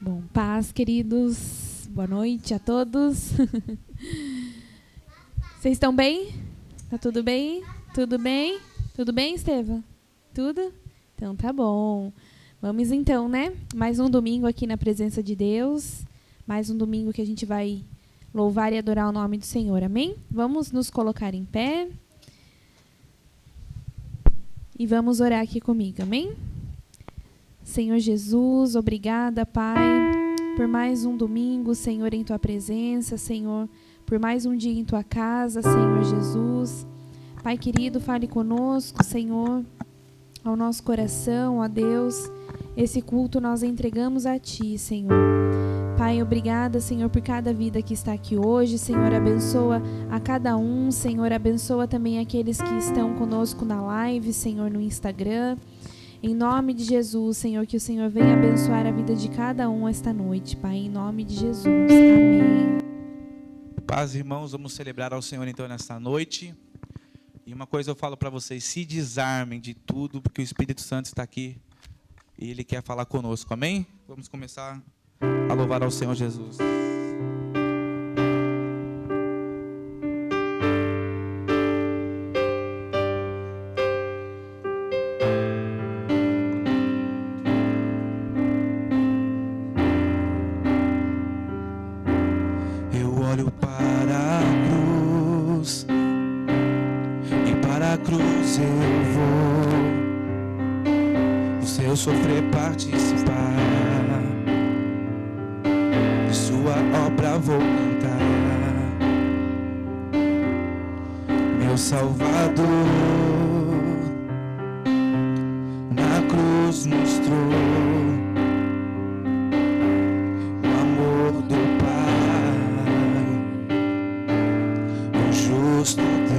Bom, paz, queridos. Boa noite a todos. Vocês estão bem? Tá tudo bem? Tudo bem? Tudo bem, Estevam? Tudo? Então tá bom. Vamos então, né? Mais um domingo aqui na presença de Deus. Mais um domingo que a gente vai louvar e adorar o nome do Senhor. Amém? Vamos nos colocar em pé. E vamos orar aqui comigo. Amém? Senhor Jesus, obrigada, Pai, por mais um domingo, Senhor, em Tua presença, Senhor, por mais um dia em Tua casa, Senhor Jesus. Pai querido, fale conosco, Senhor, ao nosso coração, ó Deus. Esse culto nós entregamos a Ti, Senhor. Pai, obrigada, Senhor, por cada vida que está aqui hoje. Senhor, abençoa a cada um. Senhor, abençoa também aqueles que estão conosco na live, Senhor, no Instagram. Em nome de Jesus, Senhor, que o Senhor venha abençoar a vida de cada um esta noite, Pai, em nome de Jesus. Amém. Paz, irmãos, vamos celebrar ao Senhor então nesta noite. E uma coisa eu falo para vocês, se desarmem de tudo, porque o Espírito Santo está aqui e Ele quer falar conosco, amém? Vamos começar a louvar ao Senhor Jesus. Sofrer, participar de sua obra, vou cantar. Meu Salvador na cruz mostrou o amor do Pai, o justo Deus.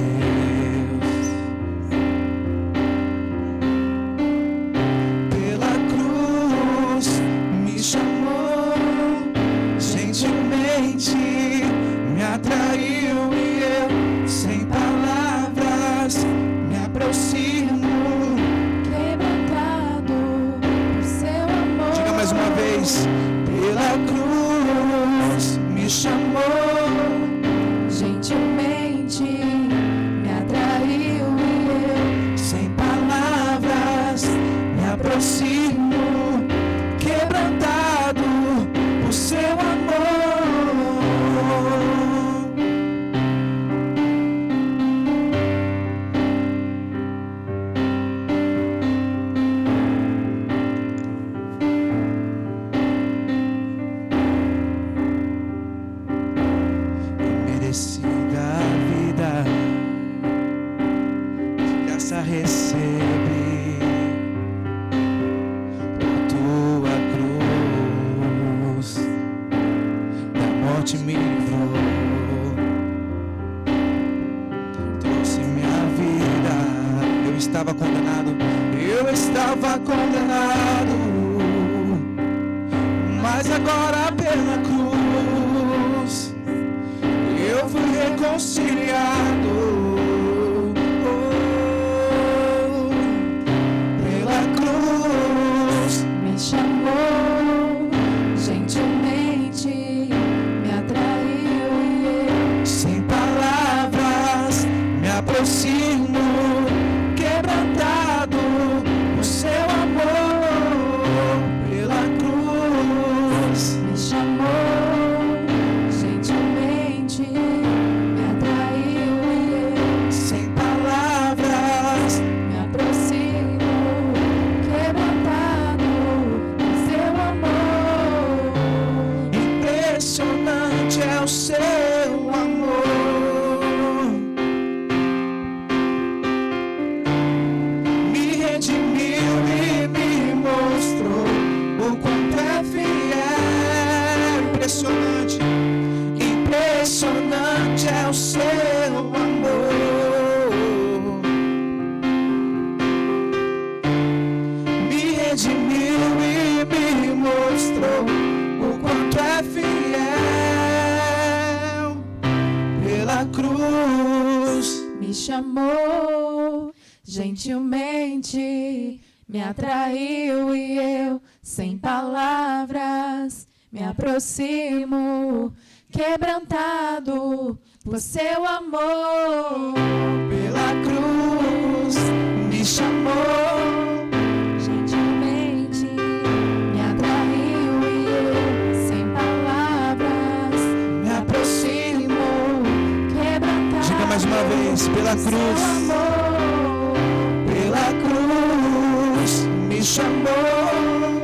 Gentilmente me atraiu e eu, sem palavras, me aproximo, quebrantado por seu amor. Pela cruz me chamou, Gentilmente me atraiu e eu, sem palavras, me aproximo, quebrantado. Diga mais uma vez, pela por seu cruz. amor. Pela cruz me chamou.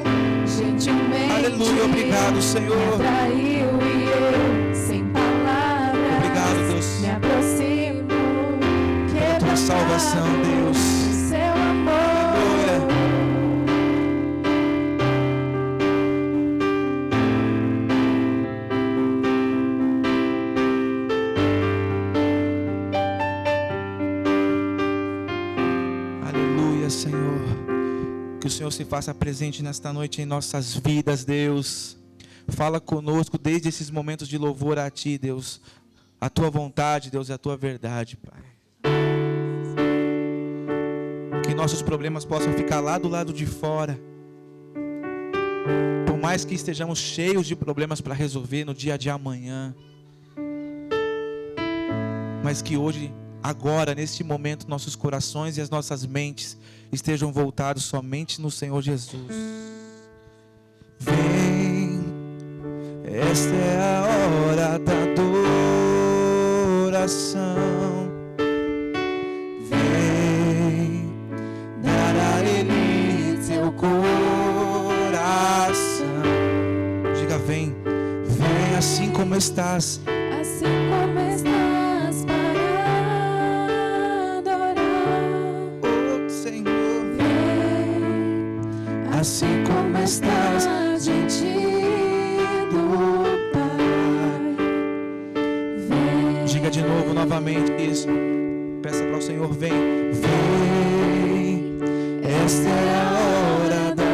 Gentilmente Aleluia, obrigado, Senhor. me atraiu e eu, sem palavras, Obrigado, Deus. me aproximo, Tua salvação, Deus. seu amor. Aleluia. Aleluia, Senhor. Que o Senhor se faça presente nesta noite em nossas vidas, Deus. Fala conosco desde esses momentos de louvor a Ti, Deus. A Tua vontade, Deus, e a Tua verdade, Pai. Que nossos problemas possam ficar lá do lado de fora. Por mais que estejamos cheios de problemas para resolver no dia de amanhã. Mas que hoje, agora, neste momento, nossos corações e as nossas mentes estejam voltados somente no Senhor Jesus. Vem, esta é a hora da adoração. Vem, dar a Ele teu coração. Diga, vem, vem assim como estás. Assim como estás para adorar, Oh, Senhor, vem, assim como estás diante do Pai. Vem, Diga de novo, novamente isso. Peça para o Senhor, vem, vem. Esta é a hora da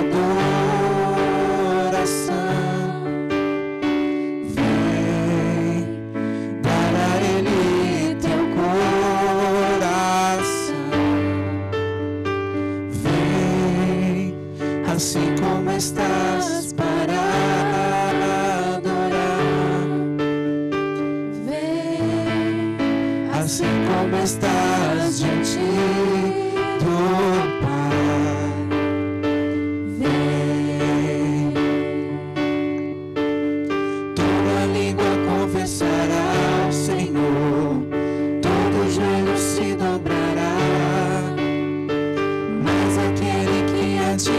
adoração. Vem, dar a Ele teu coração. Vem, assim como estás para adorar. vem, Assim como estás diante do Pai. vem, Toda língua confessará ao Senhor, todo joelho se dobrará. Mas aquele que a te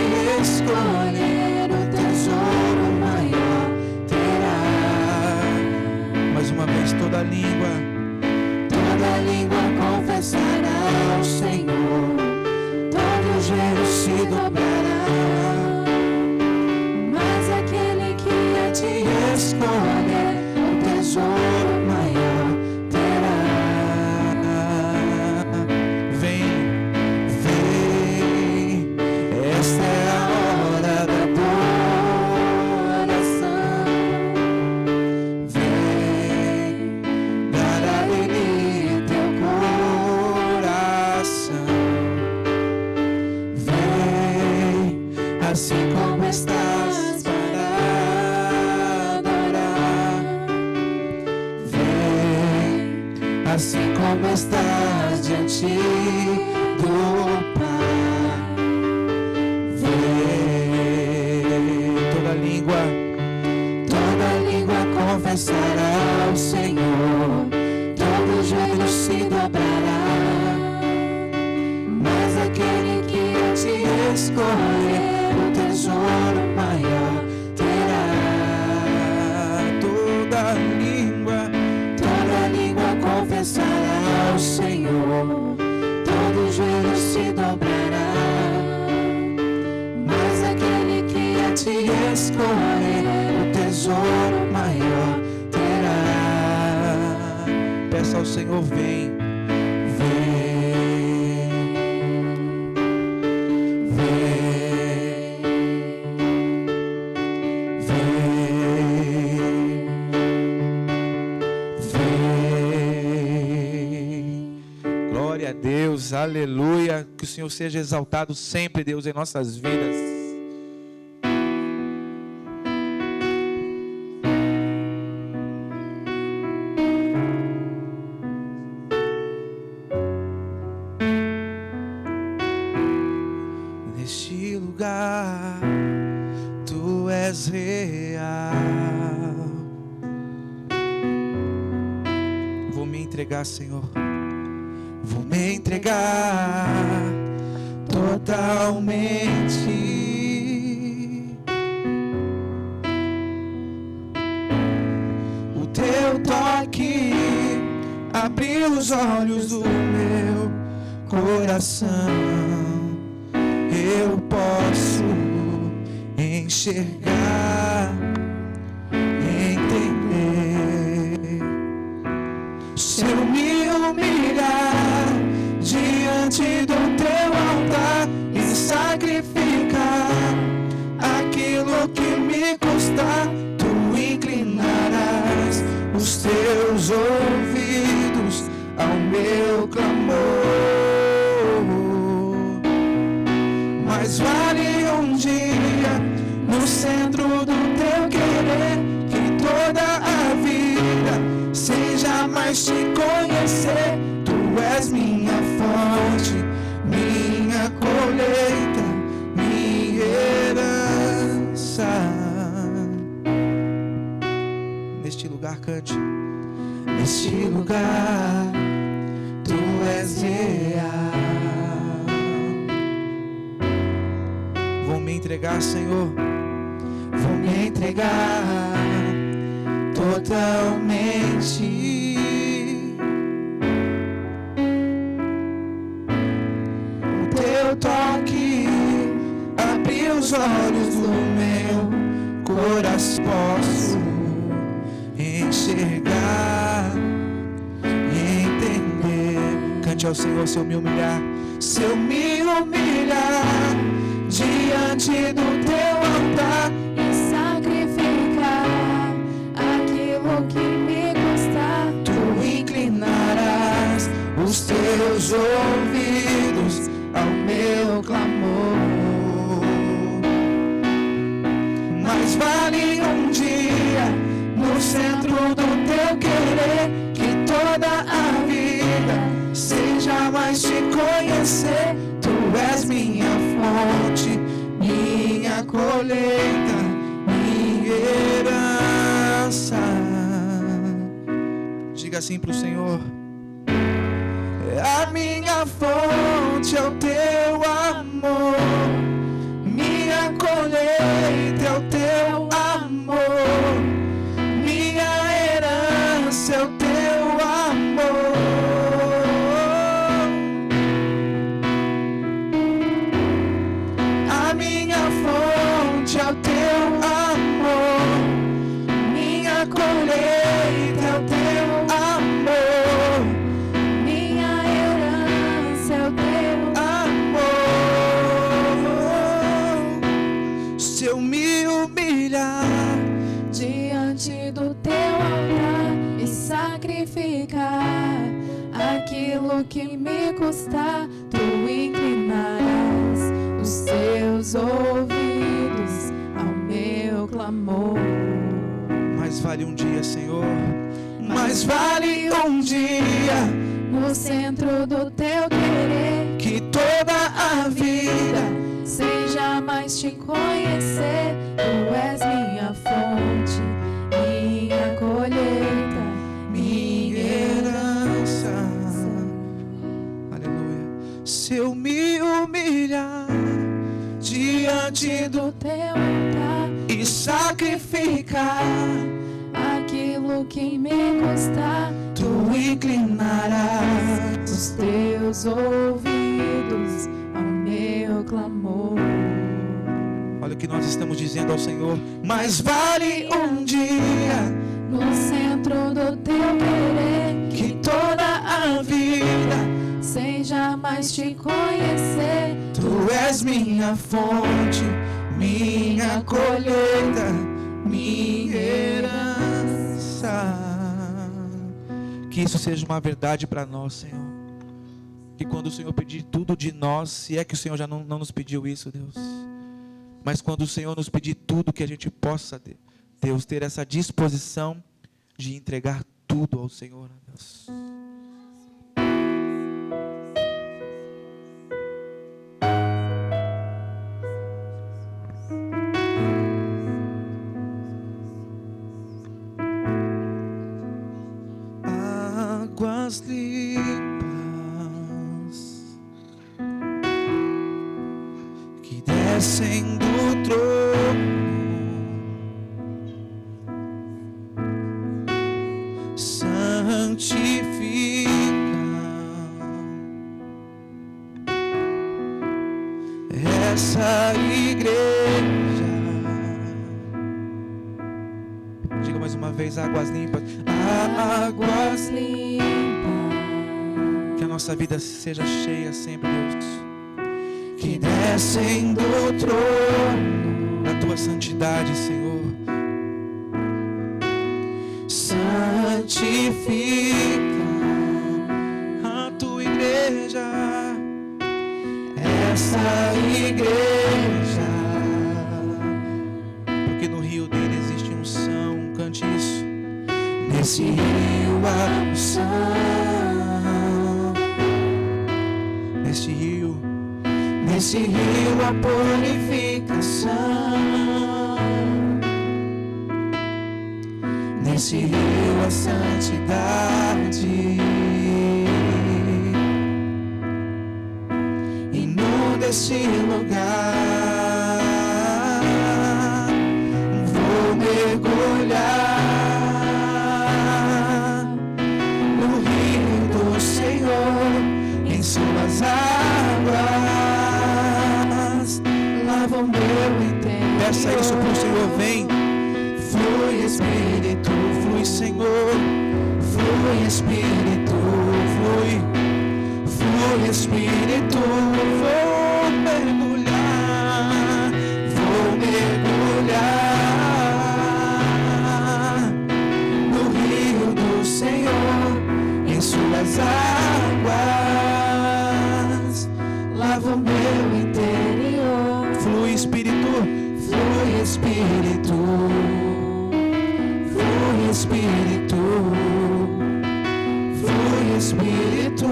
escolher, o tesouro maior terá. Mais uma vez, toda língua confessará ao Senhor, todo joelho se dobrará. mas aquele que a ti Escolher o tesouro maior terá. Vem, vem, esta é a hora da adoração. Vem, dar a Ele teu coração. Vem, assim como estás para adorar. Vem, assim como estás diante do Pai. Vem, toda língua confessará ao Senhor, todo joelho se dobrará. Mas aquele que a te escolher, o tesouro maior terá. Toda língua confessará ao Senhor, todo joelho se dobrará. Mas aquele que a te escolher, o tesouro maior terá. Peça ao Senhor, vem, vem, vem, vem. Glória a Deus, aleluia. Que o Senhor seja exaltado sempre, Deus, em nossas vidas. és real. Vou me entregar, Senhor. Vou me entregar totalmente. O teu toque abriu os olhos do meu coração. Eu posso enxergar, entender. Se eu me humilhar diante do teu altar e sacrificar aquilo que me custar, tu inclinarás os teus ouvidos ao meu clamor. Mas vale um dia no centro do teu querer, que toda a vida seja mais te conhecer. Tu és minha fonte, minha colheita, minha herança. Neste lugar cante. Neste lugar tu és real. Vou me entregar, Senhor. Vou me entregar totalmente. O teu toque abriu os olhos do meu coração. Posso enxergar e entender. Cante ao Senhor. Se eu me humilhar, se eu me humilhar diante do teu altar E sacrificar aquilo que me custar, tu inclinarás os teus ouvidos ao meu clamor. Mas vale um dia no centro do teu querer, que toda a vida seja mais te conhecer. Tu és minha fonte, minha colheita, minha herança. Diga assim pro Senhor. A minha fonte é o teu amor, minha colheita é o teu amor, minha herança é o teu amor. A minha fonte é o teu amor, minha colheita é o teu amor, minha herança é o teu amor. Se eu me humilhar diante do teu altar e sacrificar aquilo que me custar, tu inclinarás os teus ouvidos ao meu clamor. mais vale um dia, Senhor, mais vale um dia No centro do teu querer, que toda a vida seja mais te conhecer. Tu és minha fonte, minha colheita, minha herança. Aleluia. Se eu me humilhar diante do do teu altar e sacrificar aquilo que me custar, tu inclinarás os teus ouvidos ao meu clamor. Olha o que nós estamos dizendo ao Senhor. Mais vale um dia No centro do teu querer, que toda a vida seja mais te conhecer. tu és minha fonte, minha colheita, minha herança. Que isso seja uma verdade para nós, Senhor. Que quando o Senhor pedir tudo de nós, se é que o Senhor já não nos pediu isso, Deus, mas quando o Senhor nos pedir tudo, que a gente possa, Deus, ter essa disposição de entregar tudo ao Senhor, Deus. águas limpas que descem do trono, santificam essa igreja. Diga mais uma vez: águas limpas. Águas limpas. Que a nossa vida seja cheia sempre, Deus, que descem do trono da tua santidade, Senhor. Santifica a tua igreja, essa igreja, porque no rio dele existe unção. Cante isso. Nesse rio há unção, nesse rio há purificação, nesse rio há santidade. Inunda esse lugar, vou mergulhar no rio do Senhor, em suas águas lavam meu inteiro. Peça isso pro Senhor. Vem. Flui Espírito, flui Senhor, flui Espírito, flui Espírito. Vou mergulhar no rio do Senhor, em suas águas lavam meu interior. Flui Espírito, flui Espírito, Espírito, flui Espírito.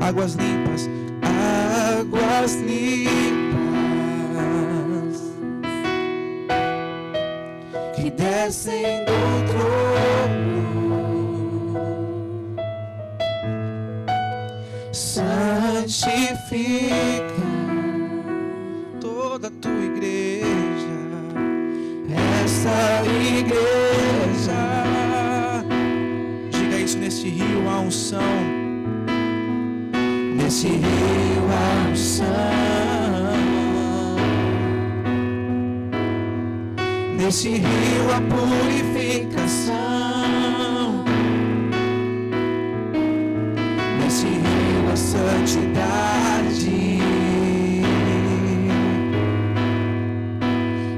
Águas limpas, águas limpas que descem do trono, santificam toda a tua igreja, essa igreja. Diga isso. Nesse rio há unção, nesse rio há unção, nesse rio há purificação, nesse rio há santidade.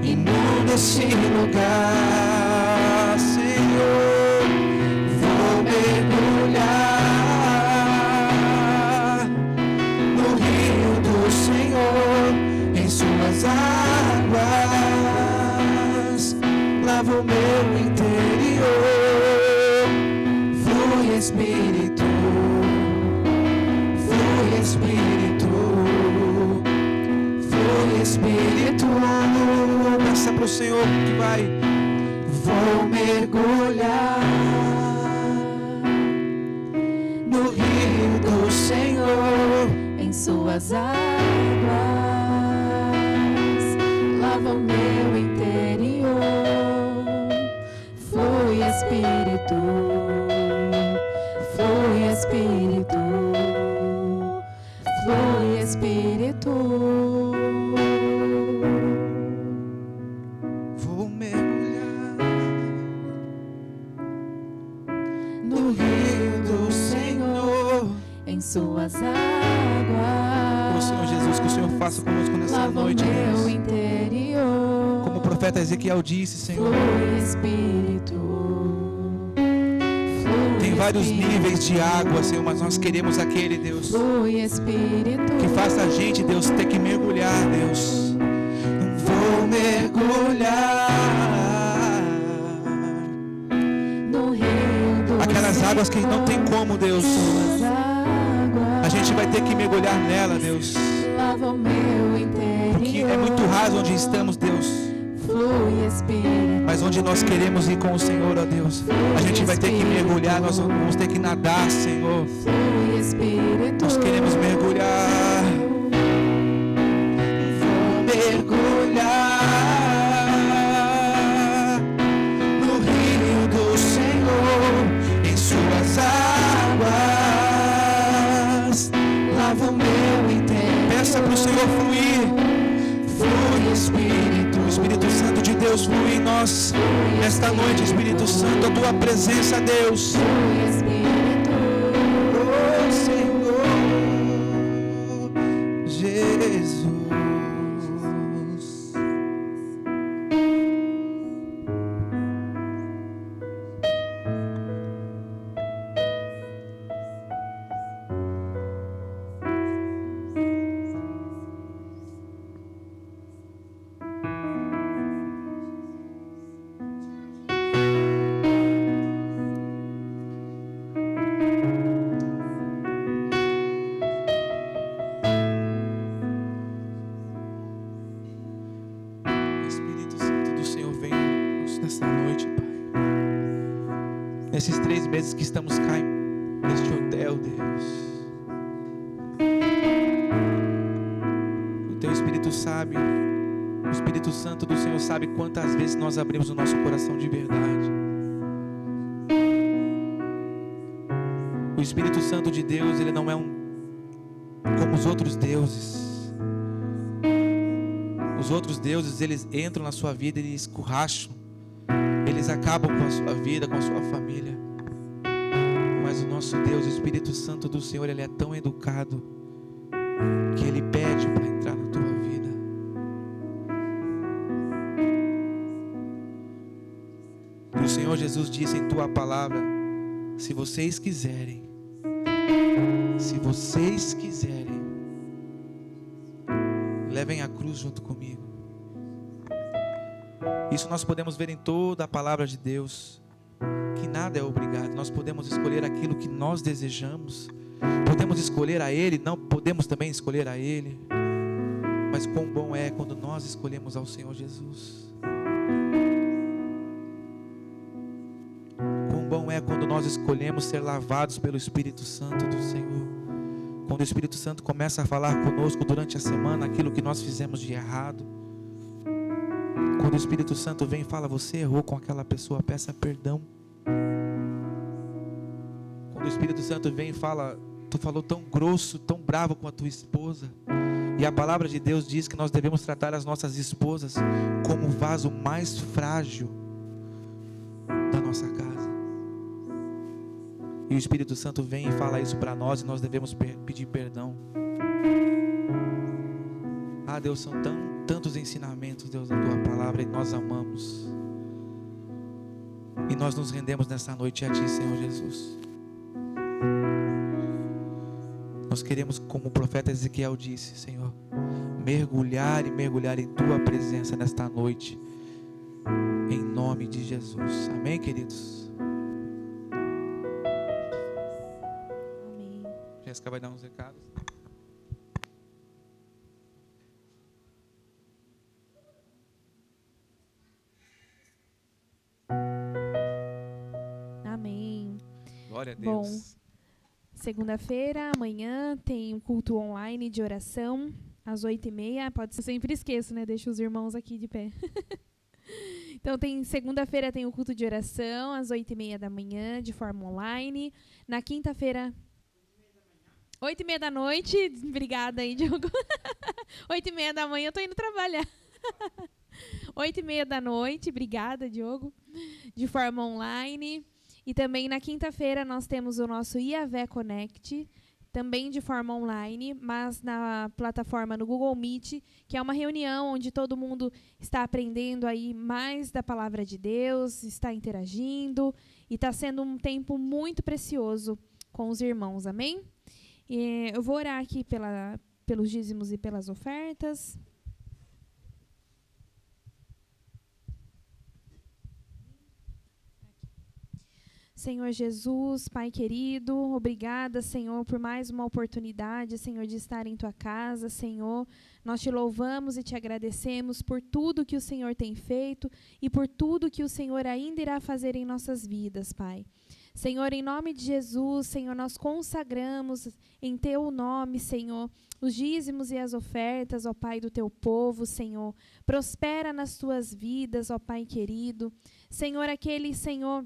Inunda esse lugar, Senhor. Vou mergulhar no rio do Senhor, em suas águas lava o meu interior. Flui Espírito, flui Espírito, flui Espírito. Peça pro Senhor que vai. Vou mergulhar no rio do Senhor, em suas águas lava o meu interior. Flui Espírito, flui Espírito, flui Espírito. Vou mergulhar no rio do Senhor, em suas águas. Ô Senhor Jesus, que o Senhor faça conosco nessa lava noite, o meu Deus. interior. Como o profeta Ezequiel disse, Senhor, Flui Espírito, flui tem vários Espírito, níveis de água, Senhor, mas nós queremos aquele, Deus, flui Espírito, que faça a gente, Deus, ter que mergulhar, Deus. Vou mergulhar no rio do aquelas águas que não tem como, Deus. suas águas. A gente vai ter que mergulhar nela, Deus, Lava o meu interior. porque é muito raso onde estamos, Deus. Flui, Espírito. Mas onde nós queremos ir com o Senhor, ó Deus, a gente vai ter que mergulhar, nós vamos ter que nadar, Senhor. Flui, Espírito. Nós queremos mergulhar. Vou mergulhar no rio do Senhor, em suas águas. Lava o meu inteiro. Peça para o Senhor fluir. Flui, Espírito. O Espírito Santo de Deus flui em nós. Nesta noite, Espírito Santo, a tua presença, Deus. Flui, Espírito. Oh, Senhor Jesus. Espírito Santo do Senhor, vem nesta noite, Pai. Nesses 3 meses que estamos cá neste hotel, Deus. O Teu Espírito sabe, o Espírito Santo do Senhor sabe quantas vezes nós abrimos o nosso coração de verdade. O Espírito Santo de Deus, ele não é como os outros deuses. Os outros deuses, eles entram na sua vida e eles escurracham. Eles acabam com a sua vida, com a sua família. Mas o nosso Deus, o Espírito Santo do Senhor, ele é tão educado que ele pede para entrar na tua vida. E o Senhor Jesus disse em tua palavra: se vocês quiserem, levem a cruz junto comigo. Isso nós podemos ver em toda a palavra de Deus, que nada é obrigado. Nós podemos escolher aquilo que nós desejamos. Podemos escolher a Ele, não podemos também escolher a Ele. Mas quão bom é quando nós escolhemos ao Senhor Jesus. Quão bom é quando nós escolhemos ser lavados pelo Espírito Santo do Senhor. Quando o Espírito Santo começa a falar conosco durante a semana aquilo que nós fizemos de errado. Quando o Espírito Santo vem e fala: você errou com aquela pessoa, peça perdão. Quando o Espírito Santo vem e fala: tu falou tão grosso, tão bravo com a tua esposa. E a palavra de Deus diz que nós devemos tratar as nossas esposas como o vaso mais frágil da nossa casa. E o Espírito Santo vem e fala isso para nós, e nós devemos pedir perdão. Ah, Deus, são tantos ensinamentos, Deus, da tua palavra, e nós amamos. E nós nos rendemos nessa noite a ti, Senhor Jesus. Nós queremos, como o profeta Ezequiel disse, Senhor, mergulhar em tua presença nesta noite, em nome de Jesus. Amém, queridos? Jéssica vai dar uns recados. Amém. Glória a Deus. Bom, segunda-feira, amanhã, tem um culto online de oração, às 8h30. Pode ser, sempre esqueço, né? Deixo os irmãos aqui de pé. Então, segunda-feira tem o culto de oração, às 8h30 da manhã, de forma online. Na quinta-feira... 8h30 da noite, obrigada aí, Diogo. 8h30 da manhã, eu tô indo trabalhar. 8h30 da noite, obrigada, Diogo, de forma online. E também na quinta-feira nós temos o nosso IAV Connect, também de forma online, mas na plataforma no Google Meet, que é uma reunião onde todo mundo está aprendendo aí mais da palavra de Deus, está interagindo, e está sendo um tempo muito precioso com os irmãos, amém? Eu vou orar aqui pelos dízimos e pelas ofertas. Senhor Jesus, Pai querido, obrigada, Senhor, por mais uma oportunidade, Senhor, de estar em Tua casa, Senhor. Nós te louvamos e te agradecemos por tudo que o Senhor tem feito e por tudo que o Senhor ainda irá fazer em nossas vidas, Pai. Senhor, em nome de Jesus, Senhor, nós consagramos em Teu nome, Senhor, os dízimos e as ofertas, ó Pai, do Teu povo, Senhor. Prospera nas Tuas vidas, ó Pai querido. Senhor, aquele, Senhor,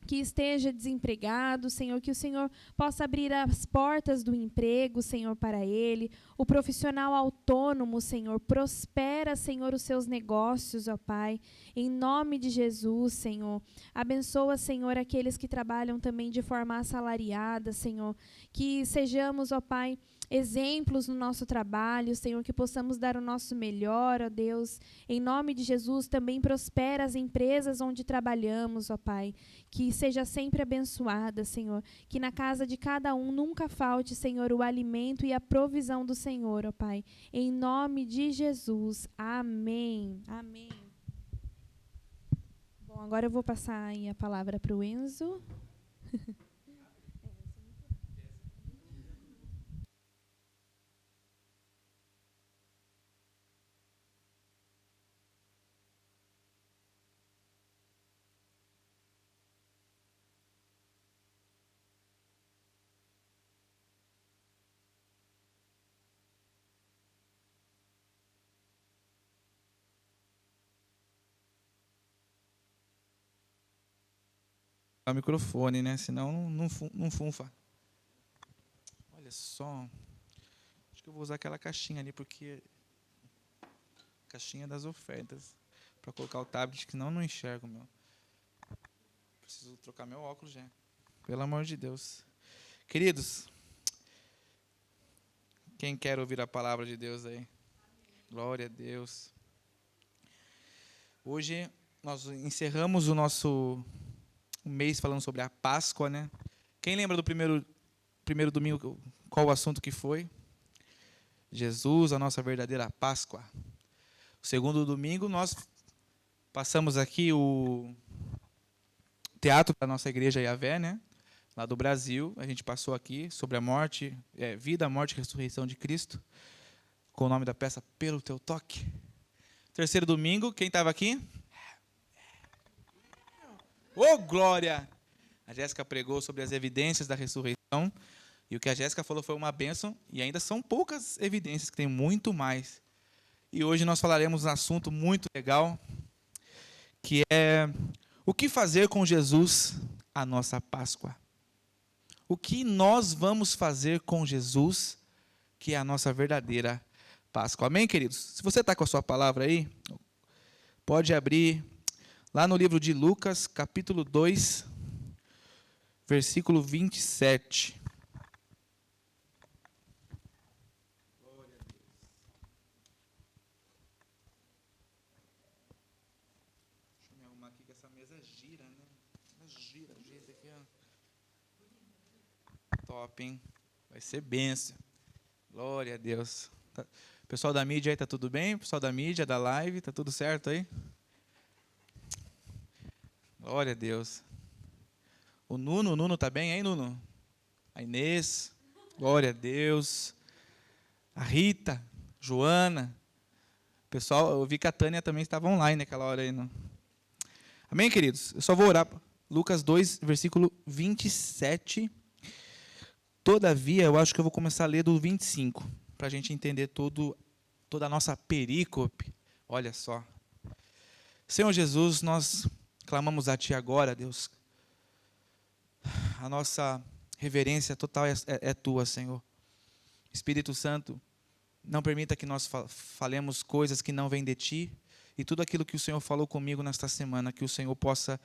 que esteja desempregado, Senhor, que o Senhor possa abrir as portas do emprego, Senhor, para ele. O profissional autônomo, Senhor, prospera, Senhor, os seus negócios, ó Pai, em nome de Jesus, Senhor. Abençoa, Senhor, aqueles que trabalham também de forma assalariada, Senhor, que sejamos, ó Pai, exemplos no nosso trabalho, Senhor, que possamos dar o nosso melhor, ó Deus. Em nome de Jesus, também prospera as empresas onde trabalhamos, ó Pai. Que seja sempre abençoada, Senhor. Que na casa de cada um nunca falte, Senhor, o alimento e a provisão do Senhor, ó Pai. Em nome de Jesus. Amém. Amém. Bom, agora eu vou passar aí a palavra para o Enzo. O microfone, né? Senão não funfa. Olha só. Acho que eu vou usar aquela caixinha ali, porque... Caixinha das ofertas. Para colocar o tablet, que não enxergo, meu. Preciso trocar meu óculos já. Pelo amor de Deus. Queridos, quem quer ouvir a palavra de Deus aí? Glória a Deus. Hoje nós encerramos o nosso mês falando sobre a Páscoa, né? Quem lembra do primeiro domingo, qual o assunto que foi? Jesus, a nossa verdadeira Páscoa. O segundo domingo, nós passamos aqui o teatro da nossa igreja Yahvé, né? Lá do Brasil. A gente passou aqui sobre a morte, vida, morte e ressurreição de Cristo, com o nome da peça Pelo Teu Toque. Terceiro domingo, quem estava aqui? Ô, glória! A Jéssica pregou sobre as evidências da ressurreição, e o que a Jéssica falou foi uma bênção, e ainda são poucas evidências, que tem muito mais. E hoje nós falaremos um assunto muito legal, que é o que fazer com Jesus, a nossa Páscoa. O que nós vamos fazer com Jesus, que é a nossa verdadeira Páscoa. Amém, queridos? Se você está com a sua palavra aí, pode abrir lá no livro de Lucas, capítulo 2, versículo 27. Glória a Deus. Deixa eu me arrumar aqui, que essa mesa gira, né? Gira aqui, ó. Top, hein? Vai ser bênção. Glória a Deus. Pessoal da mídia aí, tá tudo bem? Pessoal da mídia, da live, tá tudo certo aí? Glória a Deus. O Nuno tá bem aí, Nuno? A Inês, glória a Deus. A Rita, Joana. Pessoal, eu vi que a Tânia também estava online naquela hora aí. Não? Amém, queridos? Eu só vou orar. Lucas 2, versículo 27. Todavia, eu acho que eu vou começar a ler do 25, para a gente entender toda a nossa perícope. Olha só. Senhor Jesus, nós clamamos a Ti agora, Deus. A nossa reverência total é Tua, Senhor. Espírito Santo, não permita que nós falemos coisas que não vêm de Ti. E tudo aquilo que o Senhor falou comigo nesta semana, que o Senhor possa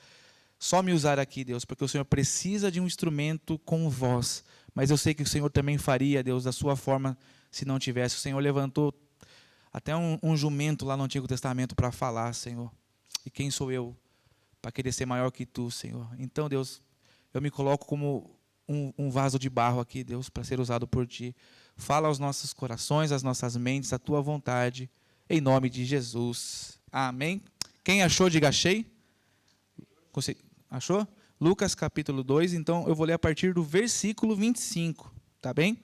só me usar aqui, Deus, porque o Senhor precisa de um instrumento com voz. Mas eu sei que o Senhor também faria, Deus, da sua forma, se não tivesse. O Senhor levantou até um jumento lá no Antigo Testamento para falar, Senhor. E quem sou eu para querer ser maior que Tu, Senhor? Então, Deus, eu me coloco como um vaso de barro aqui, Deus, para ser usado por Ti. Fala aos nossos corações, às nossas mentes, a Tua vontade, em nome de Jesus. Amém? Quem achou, diga achei. Achou? Lucas capítulo 2, então eu vou ler a partir do versículo 25, tá bem?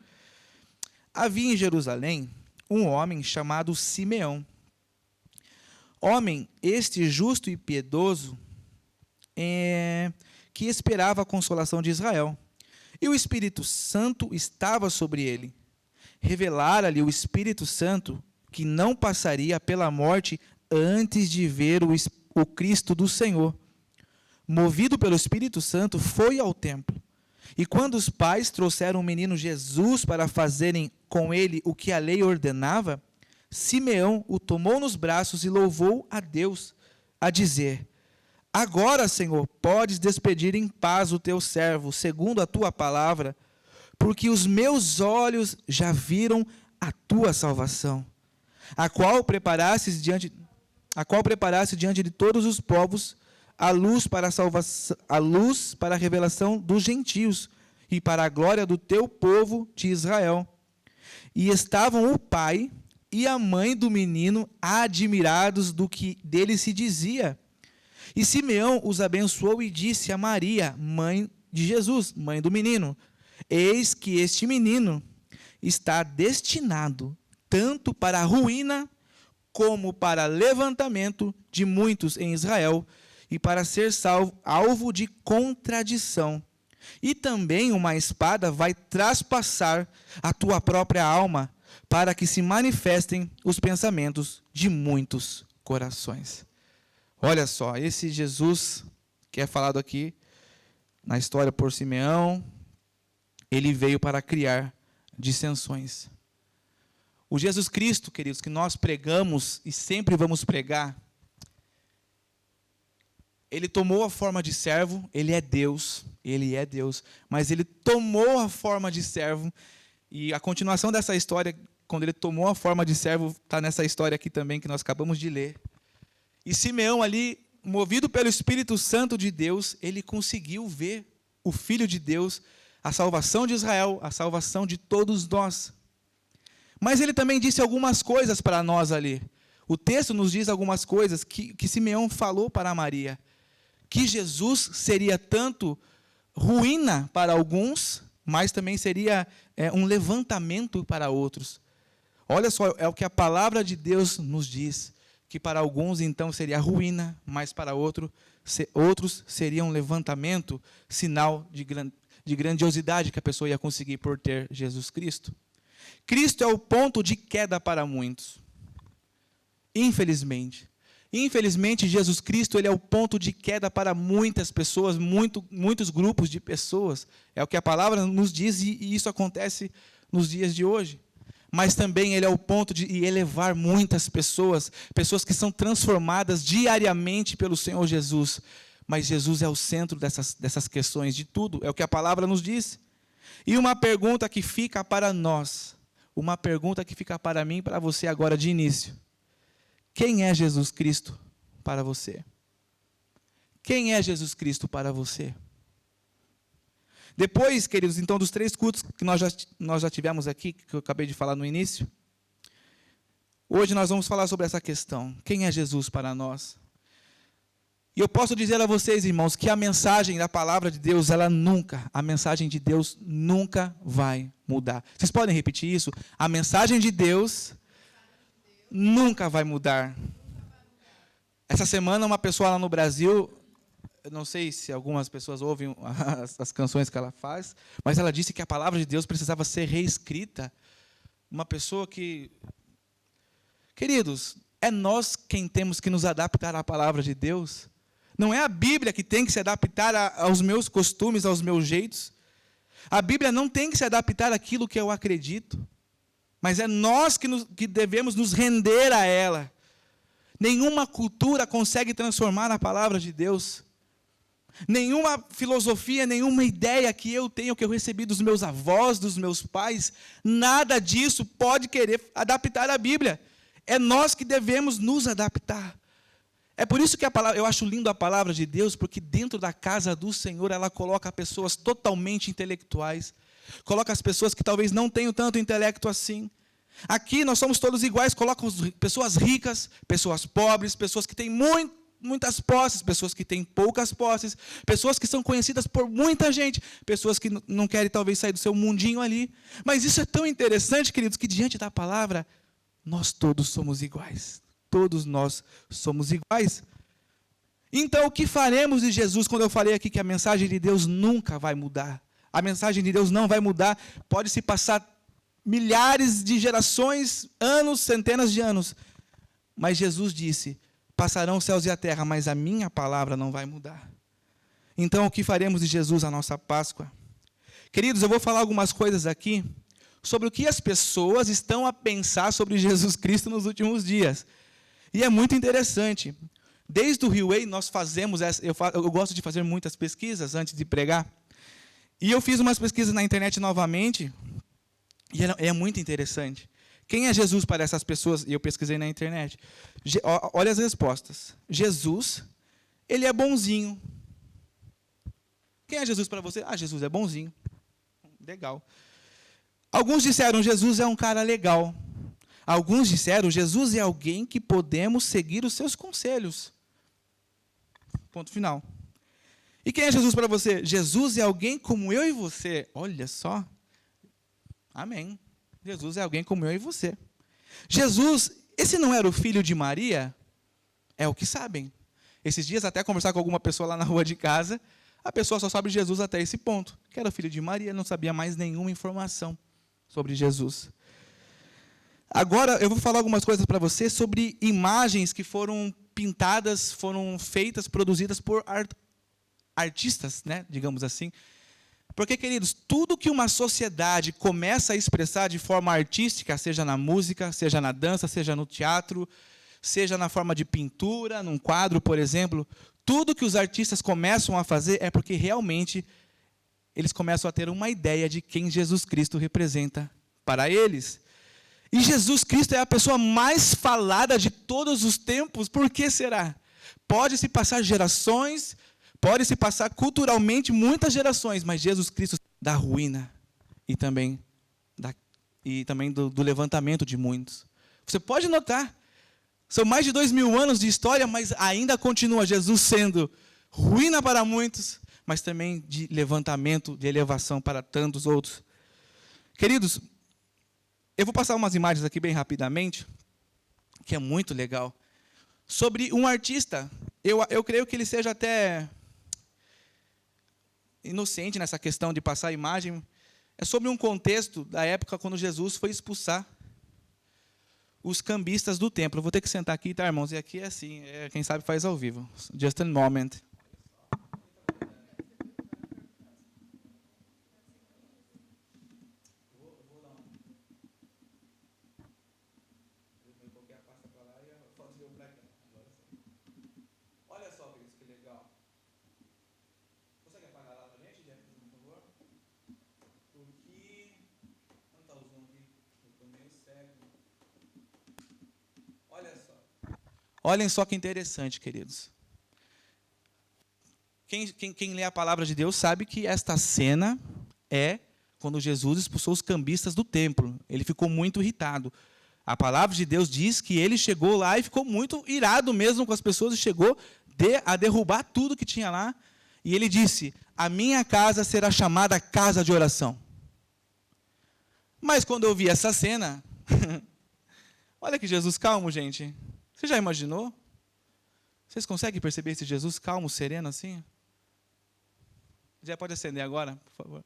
Havia em Jerusalém um homem chamado Simeão. Homem este justo e piedoso, que esperava a consolação de Israel. E o Espírito Santo estava sobre ele. Revelara-lhe o Espírito Santo que não passaria pela morte antes de ver o Cristo do Senhor. Movido pelo Espírito Santo, foi ao templo. E quando os pais trouxeram o menino Jesus para fazerem com ele o que a lei ordenava, Simeão o tomou nos braços e louvou a Deus, a dizer: Agora, Senhor, podes despedir em paz o teu servo, segundo a tua palavra, porque os meus olhos já viram a tua salvação, a qual preparaste diante de todos os povos, a luz para a revelação dos gentios e para a glória do teu povo de Israel. E estavam o pai e a mãe do menino admirados do que dele se dizia. E Simeão os abençoou e disse a Maria, mãe de Jesus, mãe do menino: Eis que este menino está destinado tanto para a ruína como para levantamento de muitos em Israel, e para ser alvo de contradição. E também uma espada vai traspassar a tua própria alma, para que se manifestem os pensamentos de muitos corações. Olha só, esse Jesus que é falado aqui na história por Simeão, ele veio para criar dissensões. O Jesus Cristo, queridos, que nós pregamos e sempre vamos pregar, ele tomou a forma de servo, ele é Deus, mas ele tomou a forma de servo, e a continuação dessa história, quando ele tomou a forma de servo, está nessa história aqui também, que nós acabamos de ler. E Simeão ali, movido pelo Espírito Santo de Deus, ele conseguiu ver o Filho de Deus, a salvação de Israel, a salvação de todos nós. Mas ele também disse algumas coisas para nós ali. O texto nos diz algumas coisas que Simeão falou para Maria. Que Jesus seria tanto ruína para alguns, mas também seria um levantamento para outros. Olha só, é o que a palavra de Deus nos diz, que para alguns então seria ruína, mas para outros seria um levantamento, sinal de grandiosidade que a pessoa ia conseguir por ter Jesus Cristo. Cristo é o ponto de queda para muitos. Infelizmente, Jesus Cristo, ele é o ponto de queda para muitas pessoas, muitos grupos de pessoas. É o que a palavra nos diz e isso acontece nos dias de hoje. Mas também ele é o ponto de elevar muitas pessoas que são transformadas diariamente pelo Senhor Jesus. Mas Jesus é o centro dessas questões de tudo, é o que a palavra nos diz. E uma pergunta que fica para nós, uma pergunta que fica para mim e para você agora de início. Quem é Jesus Cristo para você? Quem é Jesus Cristo para você? Depois, queridos, então, dos 3 cultos que nós já tivemos aqui, que eu acabei de falar no início, hoje nós vamos falar sobre essa questão. Quem é Jesus para nós? E eu posso dizer a vocês, irmãos, que a mensagem da palavra de Deus, a mensagem de Deus nunca vai mudar. Vocês podem repetir isso? A mensagem de Deus nunca vai mudar. Essa semana, uma pessoa lá no Brasil, eu não sei se algumas pessoas ouvem as canções que ela faz, mas ela disse que a palavra de Deus precisava ser reescrita. Uma pessoa que... Queridos, é nós quem temos que nos adaptar à palavra de Deus. Não é a Bíblia que tem que se adaptar aos meus costumes, aos meus jeitos. A Bíblia não tem que se adaptar àquilo que eu acredito. Mas é nós que devemos nos render a ela. Nenhuma cultura consegue transformar a palavra de Deus. Nenhuma filosofia, nenhuma ideia que eu tenho, que eu recebi dos meus avós, dos meus pais, nada disso pode querer adaptar a Bíblia. É nós que devemos nos adaptar. É por isso que eu acho lindo a palavra de Deus, porque dentro da casa do Senhor, ela coloca pessoas totalmente intelectuais, coloca as pessoas que talvez não tenham tanto intelecto assim. Aqui nós somos todos iguais, colocam pessoas ricas, pessoas pobres, pessoas que têm muitas posses, pessoas que têm poucas posses, pessoas que são conhecidas por muita gente, pessoas que não querem talvez sair do seu mundinho ali. Mas isso é tão interessante, queridos, que diante da palavra, nós todos somos iguais. Todos nós somos iguais. Então, o que faremos de Jesus quando eu falei aqui que a mensagem de Deus nunca vai mudar? A mensagem de Deus não vai mudar. Pode se passar milhares de gerações, anos, centenas de anos. Mas Jesus disse, passarão os céus e a terra, mas a minha palavra não vai mudar. Então, o que faremos de Jesus a nossa Páscoa? Queridos, eu vou falar algumas coisas aqui sobre o que as pessoas estão a pensar sobre Jesus Cristo nos últimos dias. E é muito interessante. Desde o Rio Way, nós fazemos, eu gosto de fazer muitas pesquisas antes de pregar. E eu fiz umas pesquisas na internet novamente, e é muito interessante. Quem é Jesus para essas pessoas? E eu pesquisei na internet. Olha as respostas. Jesus, ele é bonzinho. Quem é Jesus para você? Ah, Jesus é bonzinho. Legal. Alguns disseram, Jesus é um cara legal. Alguns disseram, Jesus é alguém que podemos seguir os seus conselhos. Ponto final. E quem é Jesus para você? Jesus é alguém como eu e você. Olha só. Amém. Jesus é alguém como eu e você. Jesus, esse não era o filho de Maria? É o que sabem. Esses dias, até conversar com alguma pessoa lá na rua de casa, a pessoa só sabe Jesus até esse ponto. Que era o filho de Maria, não sabia mais nenhuma informação sobre Jesus. Agora, eu vou falar algumas coisas para você sobre imagens que foram pintadas, foram feitas, produzidas por artistas, né, digamos assim. Porque, queridos, tudo que uma sociedade começa a expressar de forma artística, seja na música, seja na dança, seja no teatro, seja na forma de pintura, num quadro, por exemplo, tudo que os artistas começam a fazer é porque realmente eles começam a ter uma ideia de quem Jesus Cristo representa para eles. E Jesus Cristo é a pessoa mais falada de todos os tempos. Por que será? Pode-se passar gerações, pode-se passar culturalmente muitas gerações, mas Jesus Cristo da ruína e também do levantamento de muitos. Você pode notar, são mais de 2000 anos de história, mas ainda continua Jesus sendo ruína para muitos, mas também de levantamento, de elevação para tantos outros. Queridos, eu vou passar umas imagens aqui bem rapidamente, que é muito legal, sobre um artista. Eu creio que ele seja até inocente nessa questão de passar a imagem. É sobre um contexto da época quando Jesus foi expulsar os cambistas do templo. Eu vou ter que sentar aqui, tá, irmãos? E aqui é assim, quem sabe faz ao vivo. Just a moment. Olha só, queridos, que legal. Consegue apagar lá pra gente, Jefferson, por favor? Porque... Não está o zoom aqui. Eu estou meio cego. Olha só. Olhem só que interessante, queridos. Quem lê a palavra de Deus sabe que esta cena é quando Jesus expulsou os cambistas do templo. Ele ficou muito irritado. A palavra de Deus diz que ele chegou lá e ficou muito irado mesmo com as pessoas e chegou a derrubar tudo que tinha lá. E ele disse, a minha casa será chamada casa de oração. Mas quando eu vi essa cena, olha que Jesus calmo, gente. Você já imaginou? Vocês conseguem perceber esse Jesus calmo, sereno assim? Já pode acender agora, por favor.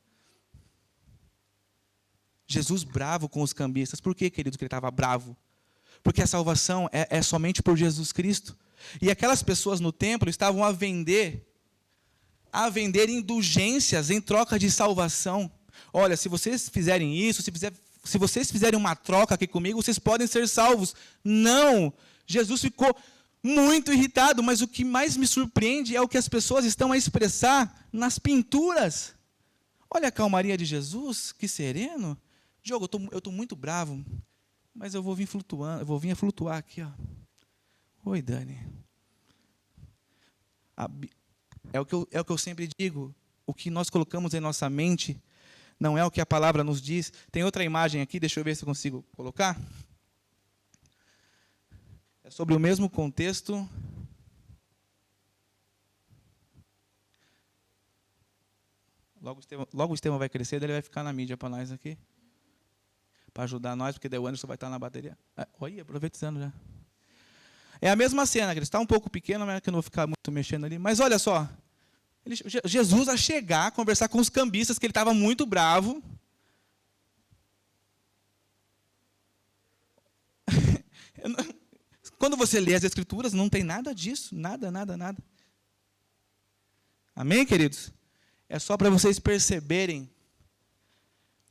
Jesus bravo com os cambistas. Por que, querido, que ele estava bravo? Porque a salvação é somente por Jesus Cristo. E aquelas pessoas no templo estavam a vender indulgências em troca de salvação. Olha, se vocês fizerem isso, se vocês fizerem uma troca aqui comigo, vocês podem ser salvos. Não! Jesus ficou muito irritado, mas o que mais me surpreende é o que as pessoas estão a expressar nas pinturas. Olha a calmaria de Jesus, que sereno. Diogo, eu estou muito bravo, mas eu vou vir flutuando, eu vou vir a flutuar aqui, ó. Oi, Dani. É o que eu sempre digo, o que nós colocamos em nossa mente não é o que a palavra nos diz. Tem outra imagem aqui, deixa eu ver se eu consigo colocar. É sobre o mesmo contexto. Logo o Estevão vai crescer, daí ele vai ficar na mídia para nós aqui. Para ajudar nós, porque daí o Anderson vai estar na bateria. Olha, aproveitando já. É a mesma cena, que ele está um pouco pequeno, mas que eu não vou ficar muito mexendo ali. Mas olha só, Jesus a chegar, conversar com os cambistas, que ele estava muito bravo. Quando você lê as Escrituras, não tem nada disso, nada. Amém, queridos? É só para vocês perceberem,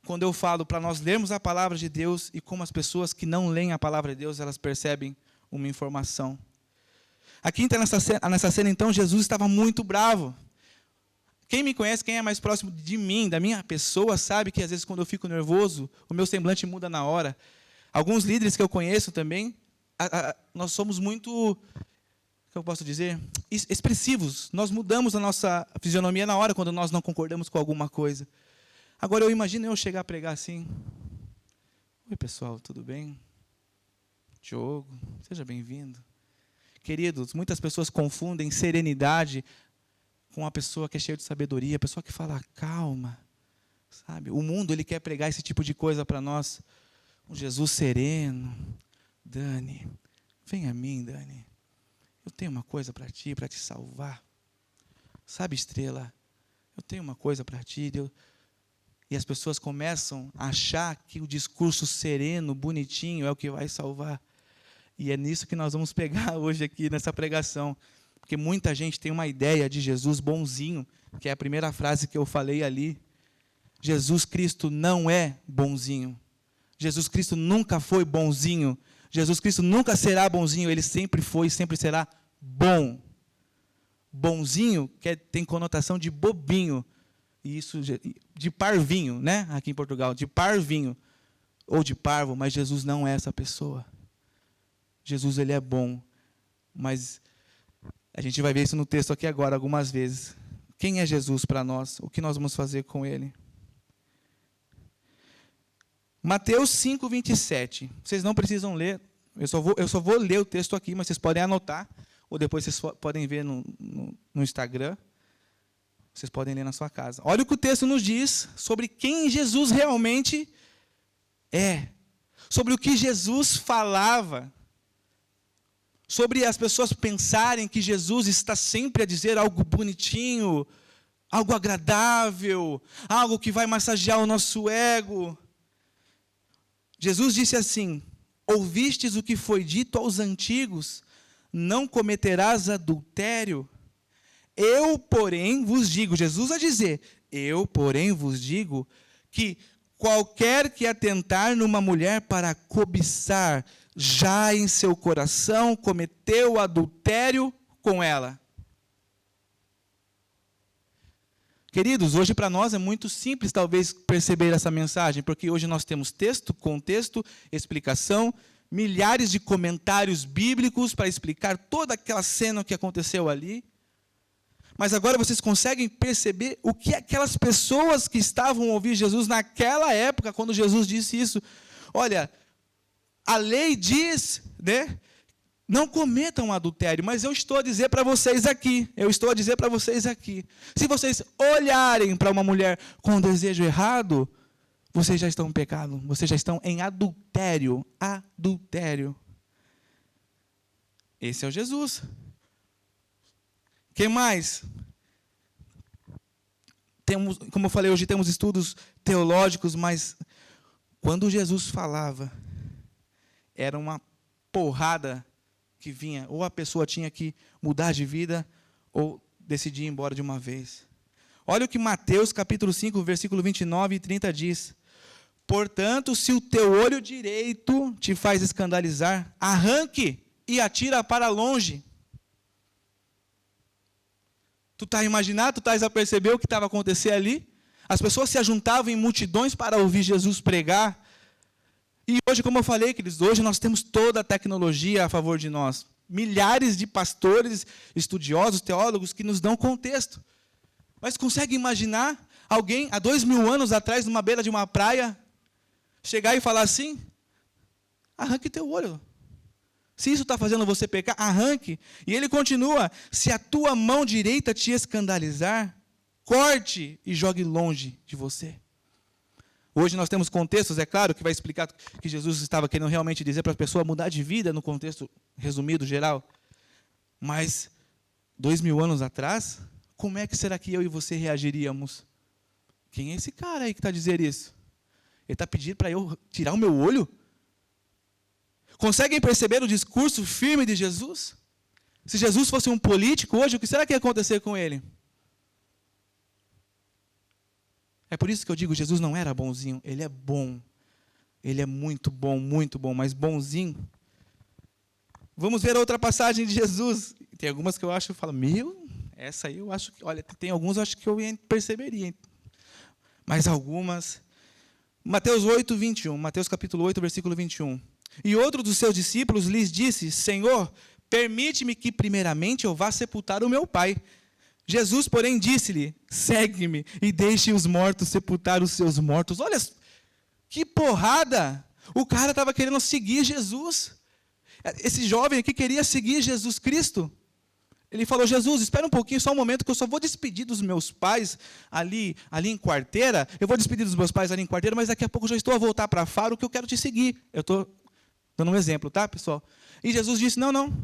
quando eu falo para nós lermos a palavra de Deus e como as pessoas que não leem a palavra de Deus, elas percebem uma informação. Aqui então, nessa cena, então, Jesus estava muito bravo. Quem me conhece, quem é mais próximo de mim, da minha pessoa, sabe que às vezes quando eu fico nervoso, o meu semblante muda na hora. Alguns líderes que eu conheço também, nós somos muito, que eu posso dizer, expressivos. Nós mudamos a nossa fisionomia na hora quando nós não concordamos com alguma coisa. Agora eu imagino eu chegar a pregar assim: oi pessoal, tudo bem? Diogo, seja bem-vindo. Queridos, muitas pessoas confundem serenidade com uma pessoa que é cheia de sabedoria, a pessoa que fala calma, sabe? O mundo ele quer pregar esse tipo de coisa para nós. Um Jesus sereno. Dani, vem a mim, Dani. Eu tenho uma coisa para te salvar. Sabe, Estrela, eu tenho uma coisa para ti. E as pessoas começam a achar que o discurso sereno, bonitinho, é o que vai salvar. E é nisso que nós vamos pegar hoje aqui nessa pregação. Porque muita gente tem uma ideia de Jesus bonzinho, que é a primeira frase que eu falei ali. Jesus Cristo não é bonzinho. Jesus Cristo nunca foi bonzinho. Jesus Cristo nunca será bonzinho. Ele sempre foi e sempre será bom. Bonzinho tem conotação de bobinho. E isso de parvinho, né? Aqui em Portugal, de parvinho ou de parvo, mas Jesus não é essa pessoa. Jesus ele é bom, mas a gente vai ver isso no texto aqui agora algumas vezes. Quem é Jesus para nós? O que nós vamos fazer com ele? Mateus 5:27. Vocês não precisam ler. Eu só vou ler o texto aqui, mas vocês podem anotar ou depois vocês podem ver no Instagram. Vocês podem ler na sua casa. Olha o que o texto nos diz sobre quem Jesus realmente é. Sobre o que Jesus falava. Sobre as pessoas pensarem que Jesus está sempre a dizer algo bonitinho, algo agradável, algo que vai massagear o nosso ego. Jesus disse assim: ouvistes o que foi dito aos antigos, não cometerás adultério. Eu, porém, vos digo, Jesus a dizer, eu, porém, vos digo, que qualquer que atentar numa mulher para cobiçar, já em seu coração cometeu adultério com ela. Queridos, hoje para nós é muito simples talvez perceber essa mensagem, porque hoje nós temos texto, contexto, explicação, milhares de comentários bíblicos para explicar toda aquela cena que aconteceu ali. Mas agora vocês conseguem perceber o que aquelas pessoas que estavam a ouvir Jesus naquela época, quando Jesus disse isso. Olha, a lei diz, né, não cometam adultério, mas eu estou a dizer para vocês aqui, se vocês olharem para uma mulher com desejo errado, vocês já estão em pecado, vocês já estão em adultério. Esse é o Jesus. Que mais? Como eu falei, hoje temos estudos teológicos, mas quando Jesus falava, era uma porrada que vinha. Ou a pessoa tinha que mudar de vida, ou decidir ir embora de uma vez. Olha o que Mateus capítulo 5, versículo 29 e 30 diz. Portanto, se o teu olho direito te faz escandalizar, arranque e atira para longe. Tu estás a imaginar, tu estás a perceber o que estava acontecendo ali? As pessoas se ajuntavam em multidões para ouvir Jesus pregar. E hoje, como eu falei, queridos, hoje nós temos toda a tecnologia a favor de nós. Milhares de pastores, estudiosos, teólogos que nos dão contexto. Mas consegue imaginar alguém, há 2000 anos atrás, numa beira de uma praia, chegar e falar assim? Arranque teu olho. Se isso está fazendo você pecar, arranque. E ele continua, se a tua mão direita te escandalizar, corte e jogue longe de você. Hoje nós temos contextos, é claro, que vai explicar que Jesus estava querendo realmente dizer para a pessoa mudar de vida no contexto resumido, geral. Mas 2000 anos atrás, como é que será que eu e você reagiríamos? Quem é esse cara aí que está dizendo isso? Ele está pedindo para eu tirar o meu olho? Conseguem perceber o discurso firme de Jesus? Se Jesus fosse um político hoje, o que será que ia acontecer com ele? É por isso que eu digo, Jesus não era bonzinho. Ele é bom. Ele é muito bom, mas bonzinho. Vamos ver outra passagem de Jesus. Tem algumas que eu acho, eu falo, essa aí eu acho que, olha, tem algumas eu acho que eu perceberia. Mas algumas. Mateus 8, 21. Mateus capítulo 8, versículo 21. E outro dos seus discípulos lhes disse, Senhor, permite-me que primeiramente eu vá sepultar o meu pai. Jesus, porém, disse-lhe, segue-me e deixe os mortos sepultar os seus mortos. Olha, que porrada! O cara estava querendo seguir Jesus. Esse jovem aqui queria seguir Jesus Cristo. Ele falou, Jesus, espera um pouquinho, só um momento, que eu só vou despedir dos meus pais ali em Quarteira. Eu vou despedir dos meus pais ali em Quarteira, mas daqui a pouco eu já estou a voltar para Faro, que eu quero te seguir. Eu estou dando um exemplo, tá, pessoal? E Jesus disse, não,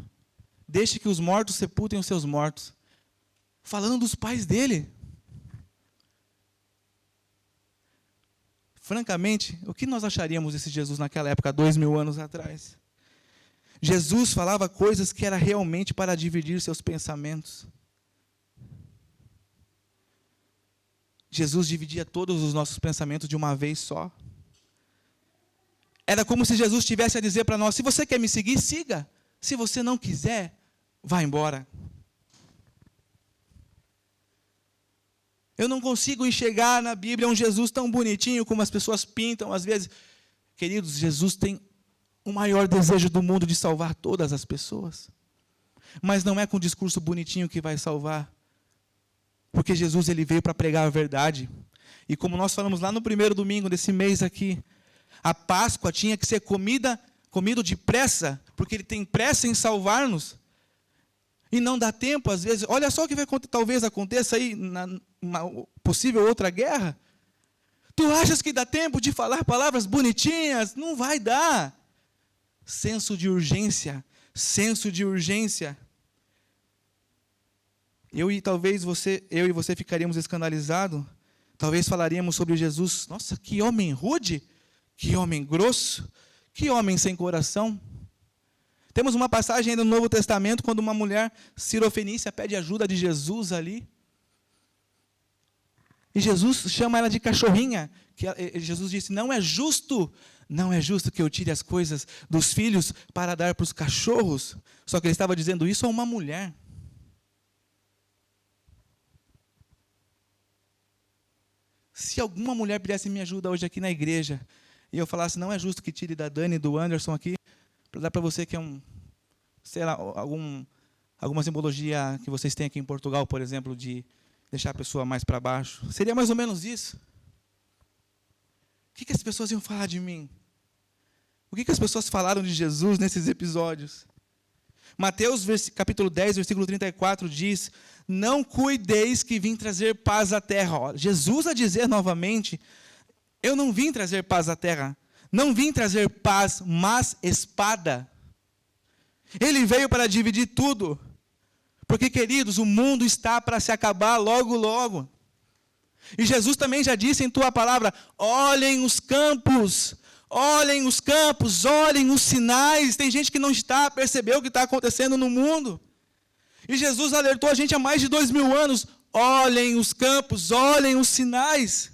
deixe que os mortos sepultem os seus mortos. Falando dos pais dele. Francamente, o que nós acharíamos desse Jesus naquela época, 2000 anos atrás? Jesus falava coisas que era realmente para dividir seus pensamentos. Jesus dividia todos os nossos pensamentos de uma vez só. Era como se Jesus tivesse a dizer para nós, se você quer me seguir, siga. Se você não quiser, vá embora. Eu não consigo enxergar na Bíblia um Jesus tão bonitinho como as pessoas pintam às vezes. Queridos, Jesus tem o maior desejo do mundo de salvar todas as pessoas. Mas não é com um discurso bonitinho que vai salvar. Porque Jesus ele veio para pregar a verdade. E como nós falamos lá no primeiro domingo desse mês aqui, a Páscoa tinha que ser comido depressa, porque ele tem pressa em salvar-nos. E não dá tempo, às vezes. Olha só o que talvez aconteça aí numa possível outra guerra. Tu achas que dá tempo de falar palavras bonitinhas? Não vai dar. Senso de urgência. Eu e você ficaríamos escandalizados. Talvez falaríamos sobre Jesus. Nossa, que homem rude, que homem grosso, que homem sem coração. Temos uma passagem ainda no Novo Testamento, quando uma mulher cirofenícia pede ajuda de Jesus ali. E Jesus chama ela de cachorrinha. Jesus disse, não é justo que eu tire as coisas dos filhos para dar para os cachorros. Só que ele estava dizendo isso a uma mulher. Se alguma mulher pedisse minha ajuda hoje aqui na igreja, e eu falasse, não é justo que tire da Dani e do Anderson aqui, para dar para você que é sei lá, alguma simbologia que vocês têm aqui em Portugal, por exemplo, de deixar a pessoa mais para baixo. Seria mais ou menos isso. O que as pessoas iam falar de mim? O que as pessoas falaram de Jesus nesses episódios? Mateus capítulo 10, versículo 34 diz, não cuideis que vim trazer paz à terra. Ó, Jesus a dizer novamente, eu não vim trazer paz à terra. Não vim trazer paz, mas espada. Ele veio para dividir tudo. Porque, queridos, o mundo está para se acabar logo, logo. E Jesus também já disse em tua palavra, olhem os campos, olhem os sinais. Tem gente que não está a perceber o que está acontecendo no mundo. E Jesus alertou a gente há mais de 2000 anos, olhem os campos, olhem os sinais.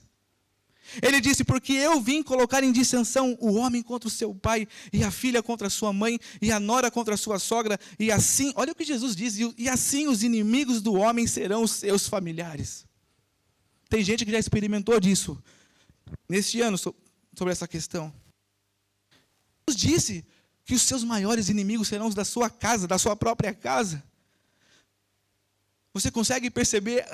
Ele disse, porque eu vim colocar em dissensão o homem contra o seu pai, e a filha contra a sua mãe, e a nora contra a sua sogra, e assim, olha o que Jesus diz, e assim os inimigos do homem serão os seus familiares. Tem gente que já experimentou disso, neste ano, sobre essa questão. Jesus disse que os seus maiores inimigos serão os da sua casa, da sua própria casa. Você consegue perceber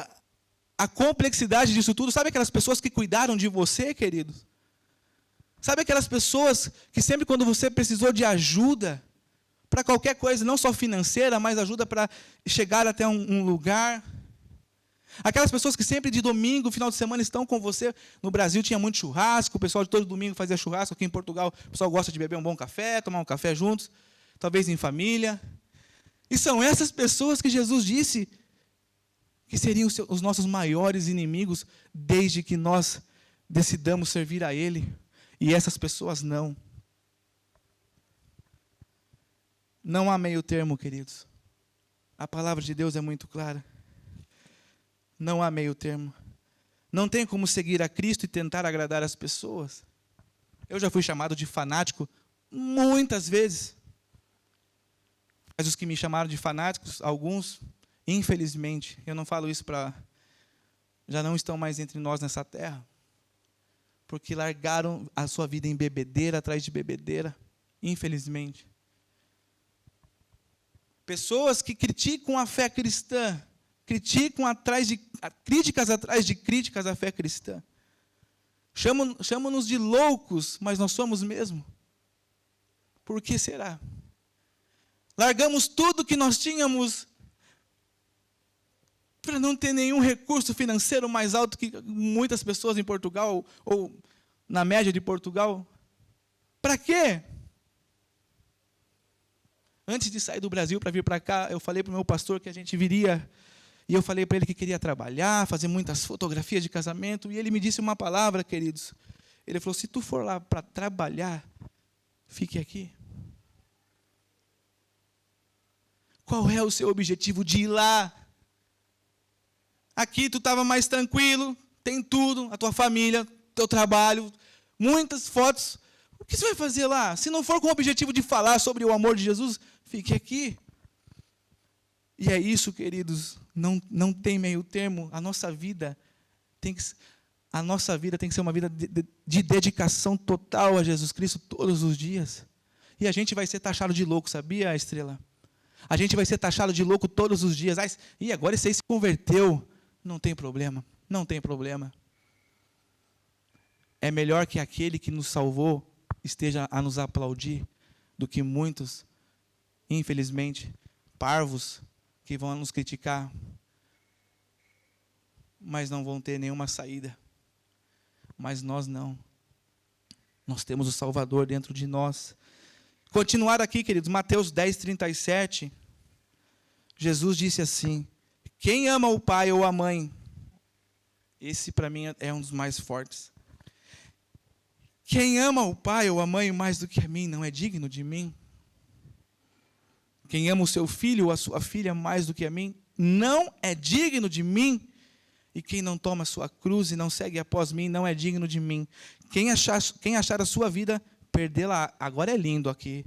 a complexidade disso tudo? Sabe aquelas pessoas que cuidaram de você, queridos? Sabe aquelas pessoas que sempre quando você precisou de ajuda, para qualquer coisa, não só financeira, mas ajuda para chegar até um lugar. Aquelas pessoas que sempre de domingo, final de semana, estão com você. No Brasil tinha muito churrasco, o pessoal de todo domingo fazia churrasco. Aqui em Portugal, o pessoal gosta de beber um bom café, tomar um café juntos, talvez em família. E são essas pessoas que Jesus disse que seriam os nossos maiores inimigos, desde que nós decidamos servir a Ele. E essas pessoas não. Não há meio termo, queridos. A palavra de Deus é muito clara. Não há meio termo. Não tem como seguir a Cristo e tentar agradar as pessoas. Eu já fui chamado de fanático muitas vezes. Mas os que me chamaram de fanáticos, alguns, infelizmente, eu não falo isso para... já não estão mais entre nós nessa terra. Porque largaram a sua vida em bebedeira atrás de bebedeira, infelizmente. Pessoas que criticam a fé cristã, críticas atrás de críticas à fé cristã. Chamam-nos de loucos, mas nós somos mesmo. Por que será? Largamos tudo que nós tínhamos para não ter nenhum recurso financeiro mais alto que muitas pessoas em Portugal, ou na média de Portugal. Para quê? Antes de sair do Brasil para vir para cá, eu falei para o meu pastor que a gente viria, e eu falei para ele que queria trabalhar, fazer muitas fotografias de casamento, e ele me disse uma palavra, queridos. Ele falou, se tu for lá para trabalhar, fique aqui. Qual é o seu objetivo de ir lá? Aqui tu estava mais tranquilo, tem tudo, a tua família, teu trabalho, muitas fotos. O que você vai fazer lá? Se não for com o objetivo de falar sobre o amor de Jesus, fique aqui. E é isso, queridos, não tem meio termo. A nossa vida tem que ser uma vida de dedicação total a Jesus Cristo todos os dias. E a gente vai ser taxado de louco, sabia, Estrela? A gente vai ser taxado de louco todos os dias. E agora esse aí se converteu. Não tem problema, não tem problema. É melhor que aquele que nos salvou esteja a nos aplaudir do que muitos, infelizmente, parvos que vão nos criticar, mas não vão ter nenhuma saída. Mas nós não. Nós temos o Salvador dentro de nós. Continuar aqui, queridos, Mateus 10, 37. Jesus disse assim: quem ama o pai ou a mãe, esse para mim é um dos mais fortes. Quem ama o pai ou a mãe mais do que a mim, não é digno de mim. Quem ama o seu filho ou a sua filha mais do que a mim, não é digno de mim. E quem não toma a sua cruz e não segue após mim, não é digno de mim. Quem achar a sua vida, perdê-la. Agora é lindo aqui.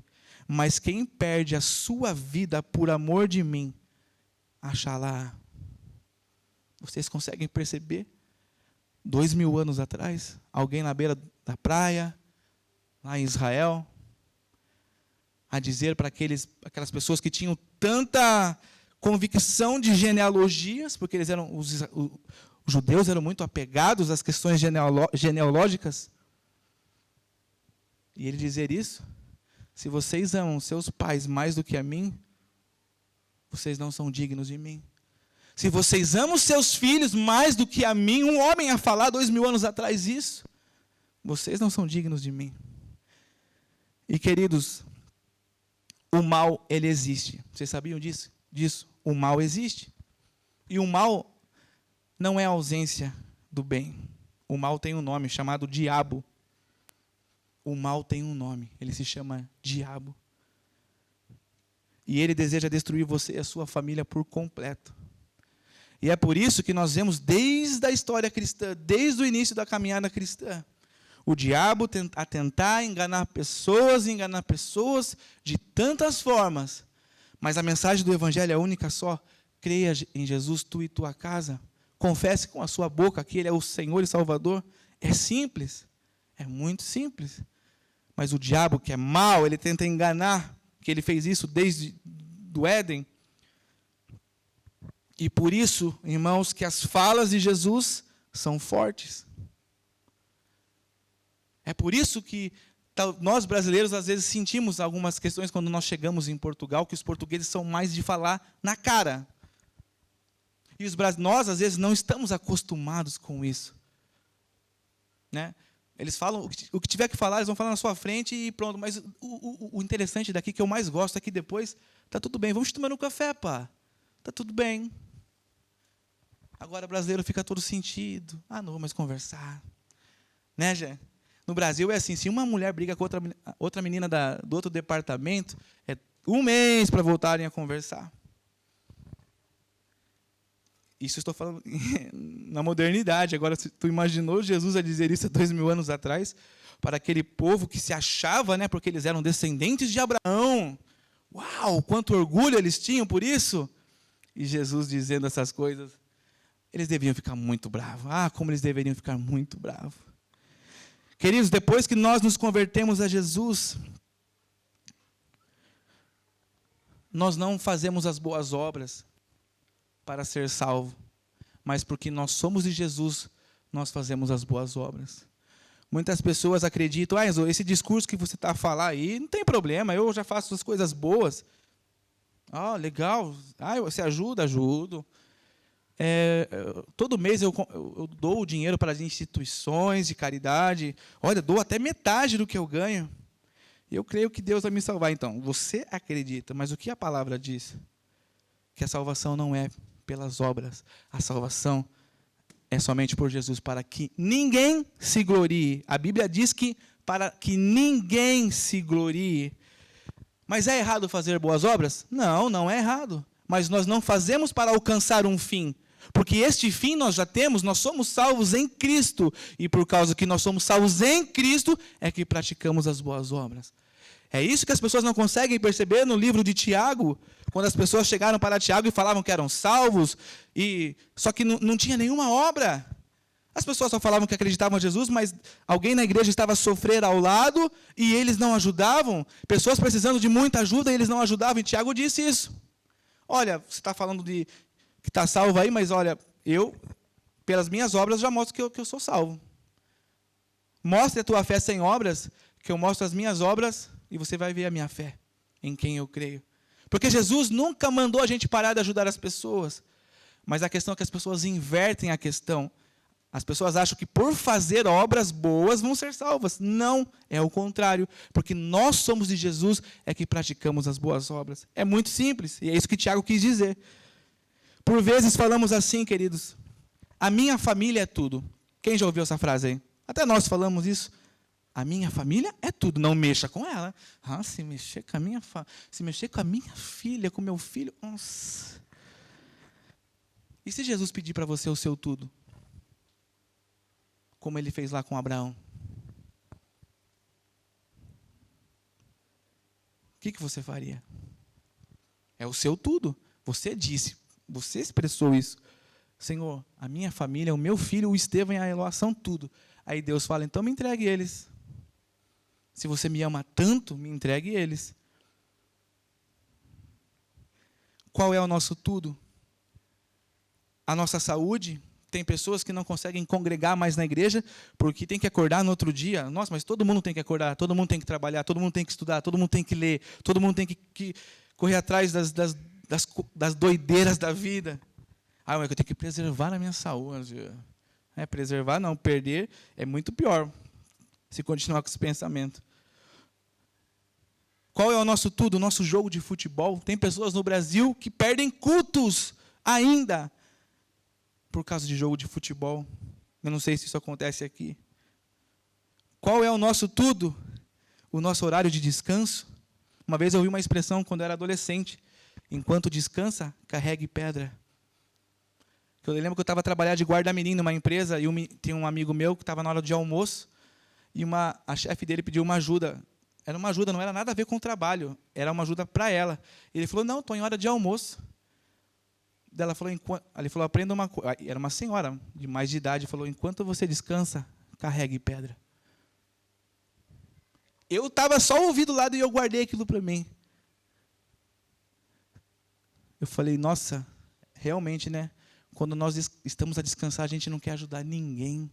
Mas quem perde a sua vida por amor de mim, achá-la. Vocês conseguem perceber? 2000 anos atrás, alguém na beira da praia, lá em Israel, a dizer para aquelas pessoas que tinham tanta convicção de genealogias, porque os judeus eram muito apegados às questões genealógicas, e ele dizer isso: se vocês amam seus pais mais do que a mim, vocês não são dignos de mim. Se vocês amam seus filhos mais do que a mim, um homem a falar 2000 anos atrás isso, vocês não são dignos de mim. E, queridos, o mal, ele existe. Vocês sabiam disso? O mal existe. E o mal não é a ausência do bem. O mal tem um nome chamado diabo. O mal tem um nome, ele se chama diabo. E ele deseja destruir você e a sua família por completo. E é por isso que nós vemos desde a história cristã, desde o início da caminhada cristã, o diabo a tentar enganar pessoas de tantas formas. Mas a mensagem do Evangelho é única só: creia em Jesus, tu e tua casa. Confesse com a sua boca que Ele é o Senhor e Salvador. É simples, é muito simples. Mas o diabo, que é mau, ele tenta enganar, que ele fez isso desde do Éden. E por isso, irmãos, que as falas de Jesus são fortes. É por isso que nós brasileiros, às vezes, sentimos algumas questões quando nós chegamos em Portugal, que os portugueses são mais de falar na cara. E nós, às vezes, não estamos acostumados com isso. Né? Eles falam, o que tiver que falar, eles vão falar na sua frente e pronto. Mas o interessante daqui, que eu mais gosto, é que depois, tá tudo bem, vamos tomar um café, pá. Tá tudo bem. Agora o brasileiro fica todo sentido. Ah, não vou mais conversar. Né, Jé? No Brasil é assim, se uma mulher briga com outra menina do outro departamento, é 1 mês para voltarem a conversar. Isso eu estou falando na modernidade. Agora, se tu imaginou Jesus a dizer isso há 2000 anos atrás, para aquele povo que se achava, né, porque eles eram descendentes de Abraão. Uau, quanto orgulho eles tinham por isso! E Jesus dizendo essas coisas, eles deviam ficar muito bravos. Ah, como eles deveriam ficar muito bravos. Queridos, depois que nós nos convertemos a Jesus, nós não fazemos as boas obras para ser salvo, mas porque nós somos de Jesus, nós fazemos as boas obras. Muitas pessoas acreditam, Enzo, esse discurso que você está a falar aí, não tem problema, eu já faço as coisas boas. Ah, legal. Ah, você ajuda? Ajudo. Todo mês eu dou o dinheiro para as instituições de caridade. Olha, dou até metade do que eu ganho. Eu creio que Deus vai me salvar. Então, você acredita, mas o que a palavra diz? Que a salvação não é pelas obras. A salvação é somente por Jesus, para que ninguém se glorie. A Bíblia diz que para que ninguém se glorie. Mas é errado fazer boas obras? Não, não é errado. Mas nós não fazemos para alcançar um fim. Porque este fim nós já temos, nós somos salvos em Cristo. E por causa que nós somos salvos em Cristo, é que praticamos as boas obras. É isso que as pessoas não conseguem perceber no livro de Tiago, quando as pessoas chegaram para Tiago e falavam que eram salvos, só que não tinha nenhuma obra. As pessoas só falavam que acreditavam em Jesus, mas alguém na igreja estava a sofrer ao lado e eles não ajudavam. Pessoas precisando de muita ajuda e eles não ajudavam. E Tiago disse isso. Olha, você está falando de que está salvo aí, mas olha, eu, pelas minhas obras, já mostro que eu sou salvo. Mostre a tua fé sem obras, que eu mostro as minhas obras e você vai ver a minha fé, em quem eu creio. Porque Jesus nunca mandou a gente parar de ajudar as pessoas. Mas a questão é que as pessoas invertem a questão. As pessoas acham que por fazer obras boas vão ser salvas. Não, é o contrário. Porque nós somos de Jesus, é que praticamos as boas obras. É muito simples, e é isso que Tiago quis dizer. Por vezes falamos assim, queridos, a minha família é tudo. Quem já ouviu essa frase aí? Até nós falamos isso. A minha família é tudo, não mexa com ela. Ah, se mexer com a minha filha, com meu filho, nossa. E se Jesus pedir para você o seu tudo? Como ele fez lá com Abraão? O que você faria? É o seu tudo. Você disse, você expressou isso. Senhor, a minha família, o meu filho, o Estevão e a Eloá são tudo. Aí Deus fala, então me entregue eles. Se você me ama tanto, me entregue eles. Qual é o nosso tudo? A nossa saúde. Tem pessoas que não conseguem congregar mais na igreja porque tem que acordar no outro dia. Nossa, mas todo mundo tem que acordar, todo mundo tem que trabalhar, todo mundo tem que estudar, todo mundo tem que ler, todo mundo tem que correr atrás das doideiras da vida. Ah, mas eu tenho que preservar a minha saúde. Preservar não, perder é muito pior se continuar com esse pensamento. Qual é o nosso tudo, o nosso jogo de futebol? Tem pessoas no Brasil que perdem cultos ainda por causa de jogo de futebol. Eu não sei se isso acontece aqui. Qual é o nosso tudo? O nosso horário de descanso? Uma vez eu ouvi uma expressão quando eu era adolescente. Enquanto descansa, carregue pedra. Eu lembro que eu estava trabalhando de guarda-mirim numa empresa e tinha um amigo meu que estava na hora de almoço e a chefe dele pediu uma ajuda. Era uma ajuda, não era nada a ver com o trabalho. Era uma ajuda para ela. Ele falou, não, estou em hora de almoço. Ele falou, aprenda uma coisa. Era uma senhora de mais de idade. Falou, enquanto você descansa, carregue pedra. Eu estava só ouvindo do lado e eu guardei aquilo para mim. Eu falei, nossa, realmente, né? Quando nós estamos a descansar, a gente não quer ajudar ninguém.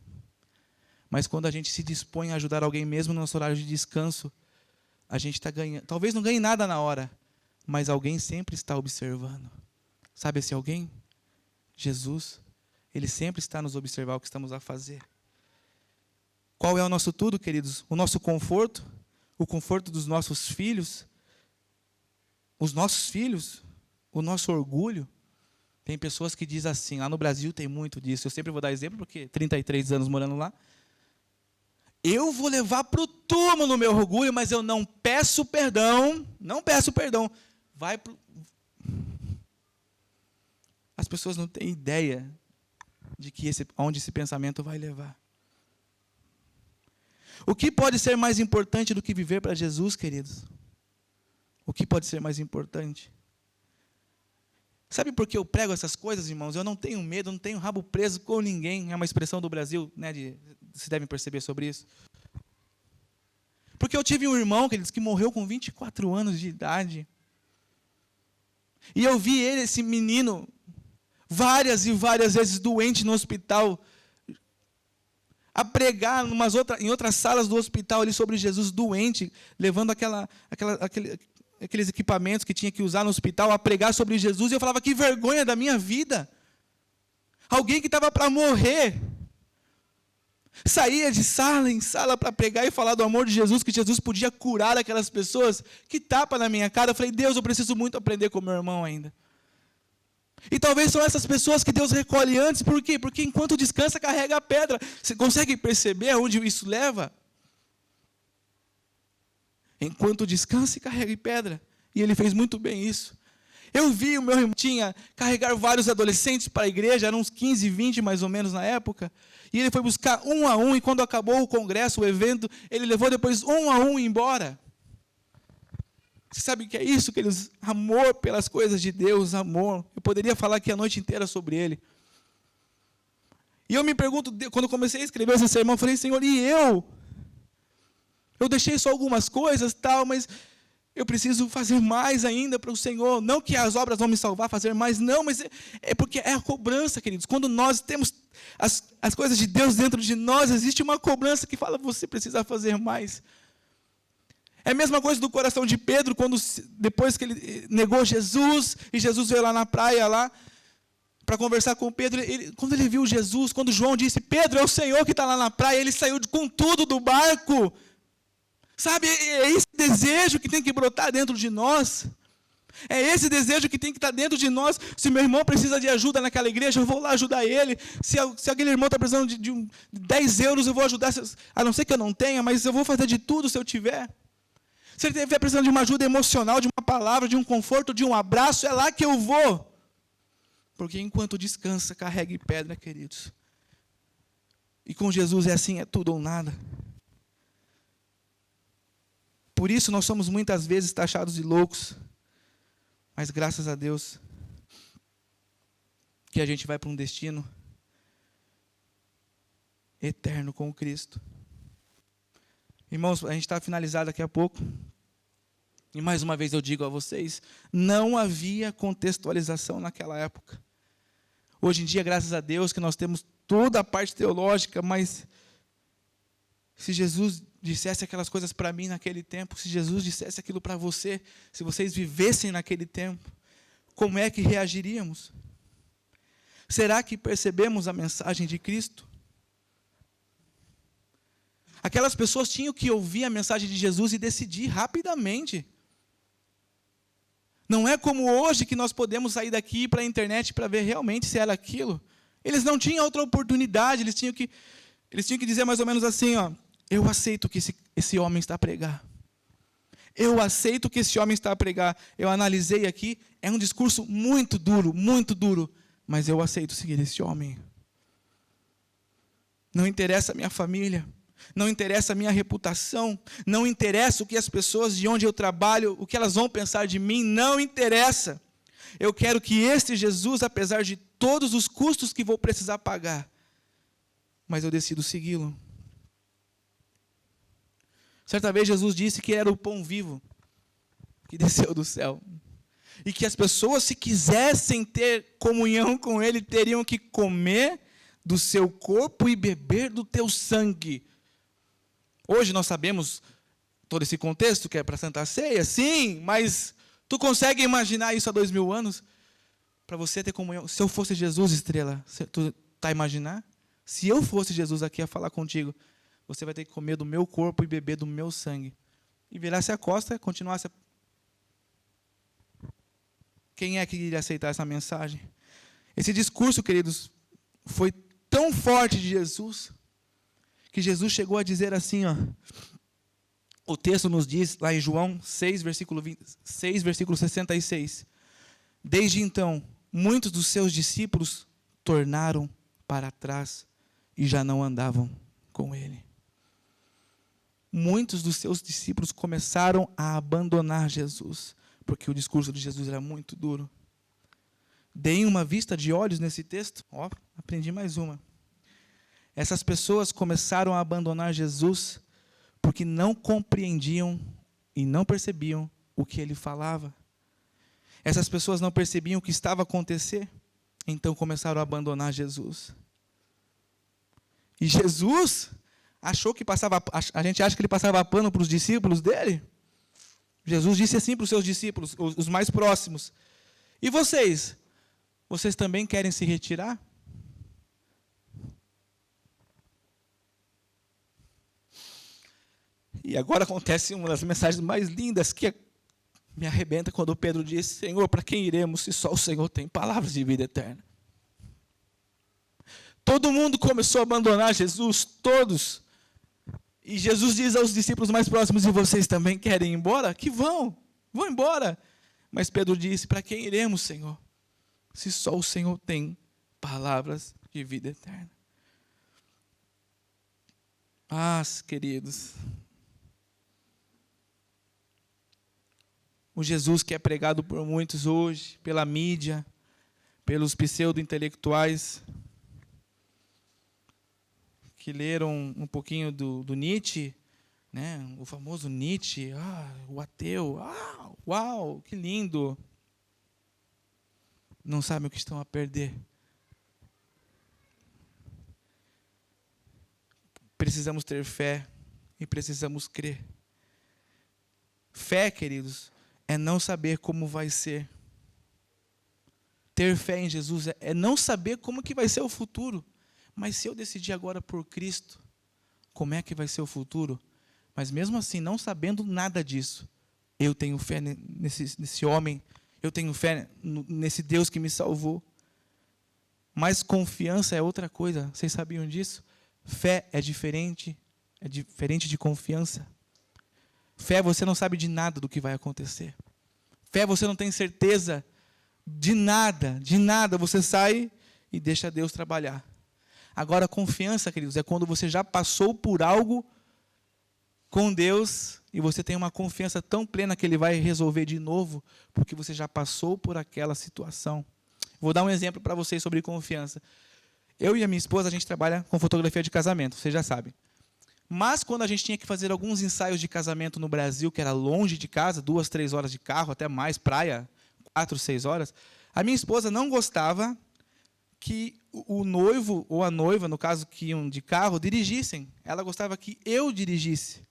Mas quando a gente se dispõe a ajudar alguém mesmo no nosso horário de descanso, a gente está ganhando. Talvez não ganhe nada na hora, mas alguém sempre está observando. Sabe esse alguém? Jesus, Ele sempre está a nos observar o que estamos a fazer. Qual é o nosso tudo, queridos? O nosso conforto? O conforto dos nossos filhos? Os nossos filhos? O nosso orgulho? Tem pessoas que dizem assim, lá no Brasil tem muito disso. Eu sempre vou dar exemplo, porque 33 anos morando lá. Eu vou levar para o túmulo o meu orgulho, mas eu não peço perdão. Não peço perdão. As pessoas não têm ideia de que onde esse pensamento vai levar. O que pode ser mais importante do que viver para Jesus, queridos? O que pode ser mais importante? Sabe por que eu prego essas coisas, irmãos? Eu não tenho medo, eu não tenho rabo preso com ninguém. É uma expressão do Brasil, né? Vocês devem perceber sobre isso. Porque eu tive um irmão, queridos, que morreu com 24 anos de idade. E eu vi esse menino, várias e várias vezes doente no hospital, a pregar em outras salas do hospital ali sobre Jesus doente, levando aqueles equipamentos que tinha que usar no hospital, a pregar sobre Jesus, e eu falava, que vergonha da minha vida. Alguém que estava para morrer, saía de sala em sala para pregar e falar do amor de Jesus, que Jesus podia curar aquelas pessoas. Que tapa na minha cara. Eu falei, Deus, eu preciso muito aprender com meu irmão ainda. E talvez são essas pessoas que Deus recolhe antes. Por quê? Porque enquanto descansa, carrega a pedra. Você consegue perceber aonde isso leva? Enquanto descansa, carrega pedra. E ele fez muito bem isso. Eu vi o meu irmão tinha carregar vários adolescentes para a igreja, eram uns 15, 20 mais ou menos na época. E ele foi buscar um a um, e quando acabou o congresso, o evento, ele levou depois um a um embora. Você sabe o que é isso, queridos? Amor pelas coisas de Deus, amor. Eu poderia falar aqui a noite inteira sobre ele. E eu me pergunto, quando eu comecei a escrever esse sermão, eu falei, Senhor, e eu? Eu deixei só algumas coisas, tal, mas eu preciso fazer mais ainda para o Senhor. Não que as obras vão me salvar, fazer mais, não, mas é porque é a cobrança, queridos. Quando nós temos as coisas de Deus dentro de nós, existe uma cobrança que fala, você precisa fazer mais. É a mesma coisa do coração de Pedro, depois que ele negou Jesus, e Jesus veio lá na praia, lá, para conversar com Pedro. Quando ele viu Jesus, quando João disse, Pedro, é o Senhor que está lá na praia, ele saiu com tudo do barco. Sabe, é esse desejo que tem que brotar dentro de nós. É esse desejo que tem que estar dentro de nós. Se meu irmão precisa de ajuda naquela igreja, eu vou lá ajudar ele. Se aquele irmão está precisando de 10 euros, eu vou ajudar. A não ser que eu não tenha, mas eu vou fazer de tudo se eu tiver. Se ele estiver precisando de uma ajuda emocional, de uma palavra, de um conforto, de um abraço, é lá que eu vou. Porque enquanto descansa, carregue pedra, queridos. E com Jesus é assim, é tudo ou nada. Por isso nós somos muitas vezes taxados de loucos. Mas graças a Deus que a gente vai para um destino eterno com Cristo. Irmãos, a gente está finalizado daqui a pouco. E mais uma vez eu digo a vocês, não havia contextualização naquela época. Hoje em dia, graças a Deus, que nós temos toda a parte teológica, mas se Jesus dissesse aquelas coisas para mim naquele tempo, se Jesus dissesse aquilo para você, se vocês vivessem naquele tempo, como é que reagiríamos? Será que percebemos a mensagem de Cristo? Aquelas pessoas tinham que ouvir a mensagem de Jesus e decidir rapidamente. Não é como hoje que nós podemos sair daqui para a internet para ver realmente se era aquilo. Eles não tinham outra oportunidade, eles tinham que dizer mais ou menos assim, ó, eu aceito que esse homem está a pregar. Eu aceito que esse homem está a pregar. Eu analisei aqui, é um discurso muito duro, mas eu aceito seguir esse homem. Não interessa a minha família, não interessa a minha reputação, não interessa o que as pessoas de onde eu trabalho, o que elas vão pensar de mim, não interessa. Eu quero que este Jesus, apesar de todos os custos que vou precisar pagar, mas eu decido segui-lo. Certa vez Jesus disse que era o pão vivo que desceu do céu. E que as pessoas, se quisessem ter comunhão com Ele, teriam que comer do seu corpo e beber do teu sangue. Hoje nós sabemos todo esse contexto que é para a Santa Ceia, sim, mas tu consegue imaginar isso há 2000 anos? para você ter comunhão. Se eu fosse Jesus, Estrela, tu tá a imaginar? Se eu fosse Jesus aqui a falar contigo, você vai ter que comer do meu corpo e beber do meu sangue. E virar-se a costa, continuasse. Quem é que iria aceitar essa mensagem? Esse discurso, queridos, foi tão forte de Jesus, que Jesus chegou a dizer assim, ó. O texto nos diz, lá em João 6, versículo 66. Desde então, muitos dos seus discípulos tornaram para trás e já não andavam com ele. Muitos dos seus discípulos começaram a abandonar Jesus, porque o discurso de Jesus era muito duro. Deem uma vista de olhos nesse texto. Ó, aprendi mais uma. Essas pessoas começaram a abandonar Jesus porque não compreendiam e não percebiam o que ele falava. Essas pessoas não percebiam o que estava a acontecer, então começaram a abandonar Jesus. E Jesus achou que a gente acha que ele passava pano para os discípulos dele? Jesus disse assim para os seus discípulos, os mais próximos: e vocês? Vocês também querem se retirar? E agora acontece uma das mensagens mais lindas que me arrebenta quando Pedro disse: Senhor, para quem iremos se só o Senhor tem palavras de vida eterna? Todo mundo começou a abandonar Jesus, todos. E Jesus diz aos discípulos mais próximos: e vocês também querem ir embora? Que vão embora. Mas Pedro disse: para quem iremos, Senhor? Se só o Senhor tem palavras de vida eterna. Ah, queridos, o Jesus que é pregado por muitos hoje, pela mídia, pelos pseudo-intelectuais, que leram um pouquinho do Nietzsche, né? O famoso Nietzsche, o ateu, uau, que lindo. Não sabem o que estão a perder. Precisamos ter fé e precisamos crer. Fé, queridos, é não saber como vai ser. Ter fé em Jesus é não saber como que vai ser o futuro. Mas se eu decidir agora por Cristo, como é que vai ser o futuro? Mas mesmo assim, não sabendo nada disso, eu tenho fé nesse homem, eu tenho fé nesse Deus que me salvou. Mas confiança é outra coisa, vocês sabiam disso? Fé é diferente de confiança. Fé, você não sabe de nada do que vai acontecer. Fé, você não tem certeza de nada, você sai e deixa Deus trabalhar. Agora, confiança, queridos, é quando você já passou por algo com Deus e você tem uma confiança tão plena que Ele vai resolver de novo, porque você já passou por aquela situação. Vou dar um exemplo para vocês sobre confiança. Eu e a minha esposa, a gente trabalha com fotografia de casamento, vocês já sabem. Mas quando a gente tinha que fazer alguns ensaios de casamento no Brasil, que era longe de casa, 2, 3 horas de carro, até mais, praia, 4, 6 horas, a minha esposa não gostava que o noivo ou a noiva, no caso que iam de carro, dirigissem. Ela gostava que eu dirigisse,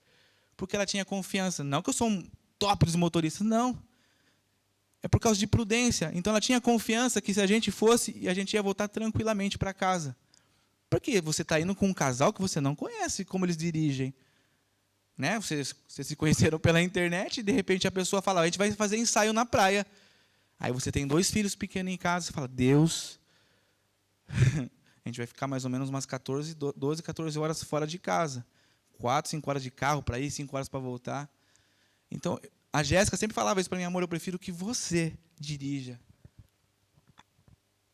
porque ela tinha confiança. Não que eu sou um top dos motoristas, não. É por causa de prudência. Então ela tinha confiança que se a gente fosse, a gente ia voltar tranquilamente para casa. Porque você está indo com um casal que você não conhece como eles dirigem. Né? Vocês se conheceram pela internet e de repente a pessoa fala: a gente vai fazer ensaio na praia. Aí você tem 2 filhos pequenos em casa, você fala: Deus, a gente vai ficar mais ou menos umas 12, 14 horas fora de casa. 4, 5 horas de carro para ir, 5 horas para voltar. Então, a Jéssica sempre falava isso para mim: amor, eu prefiro que você dirija.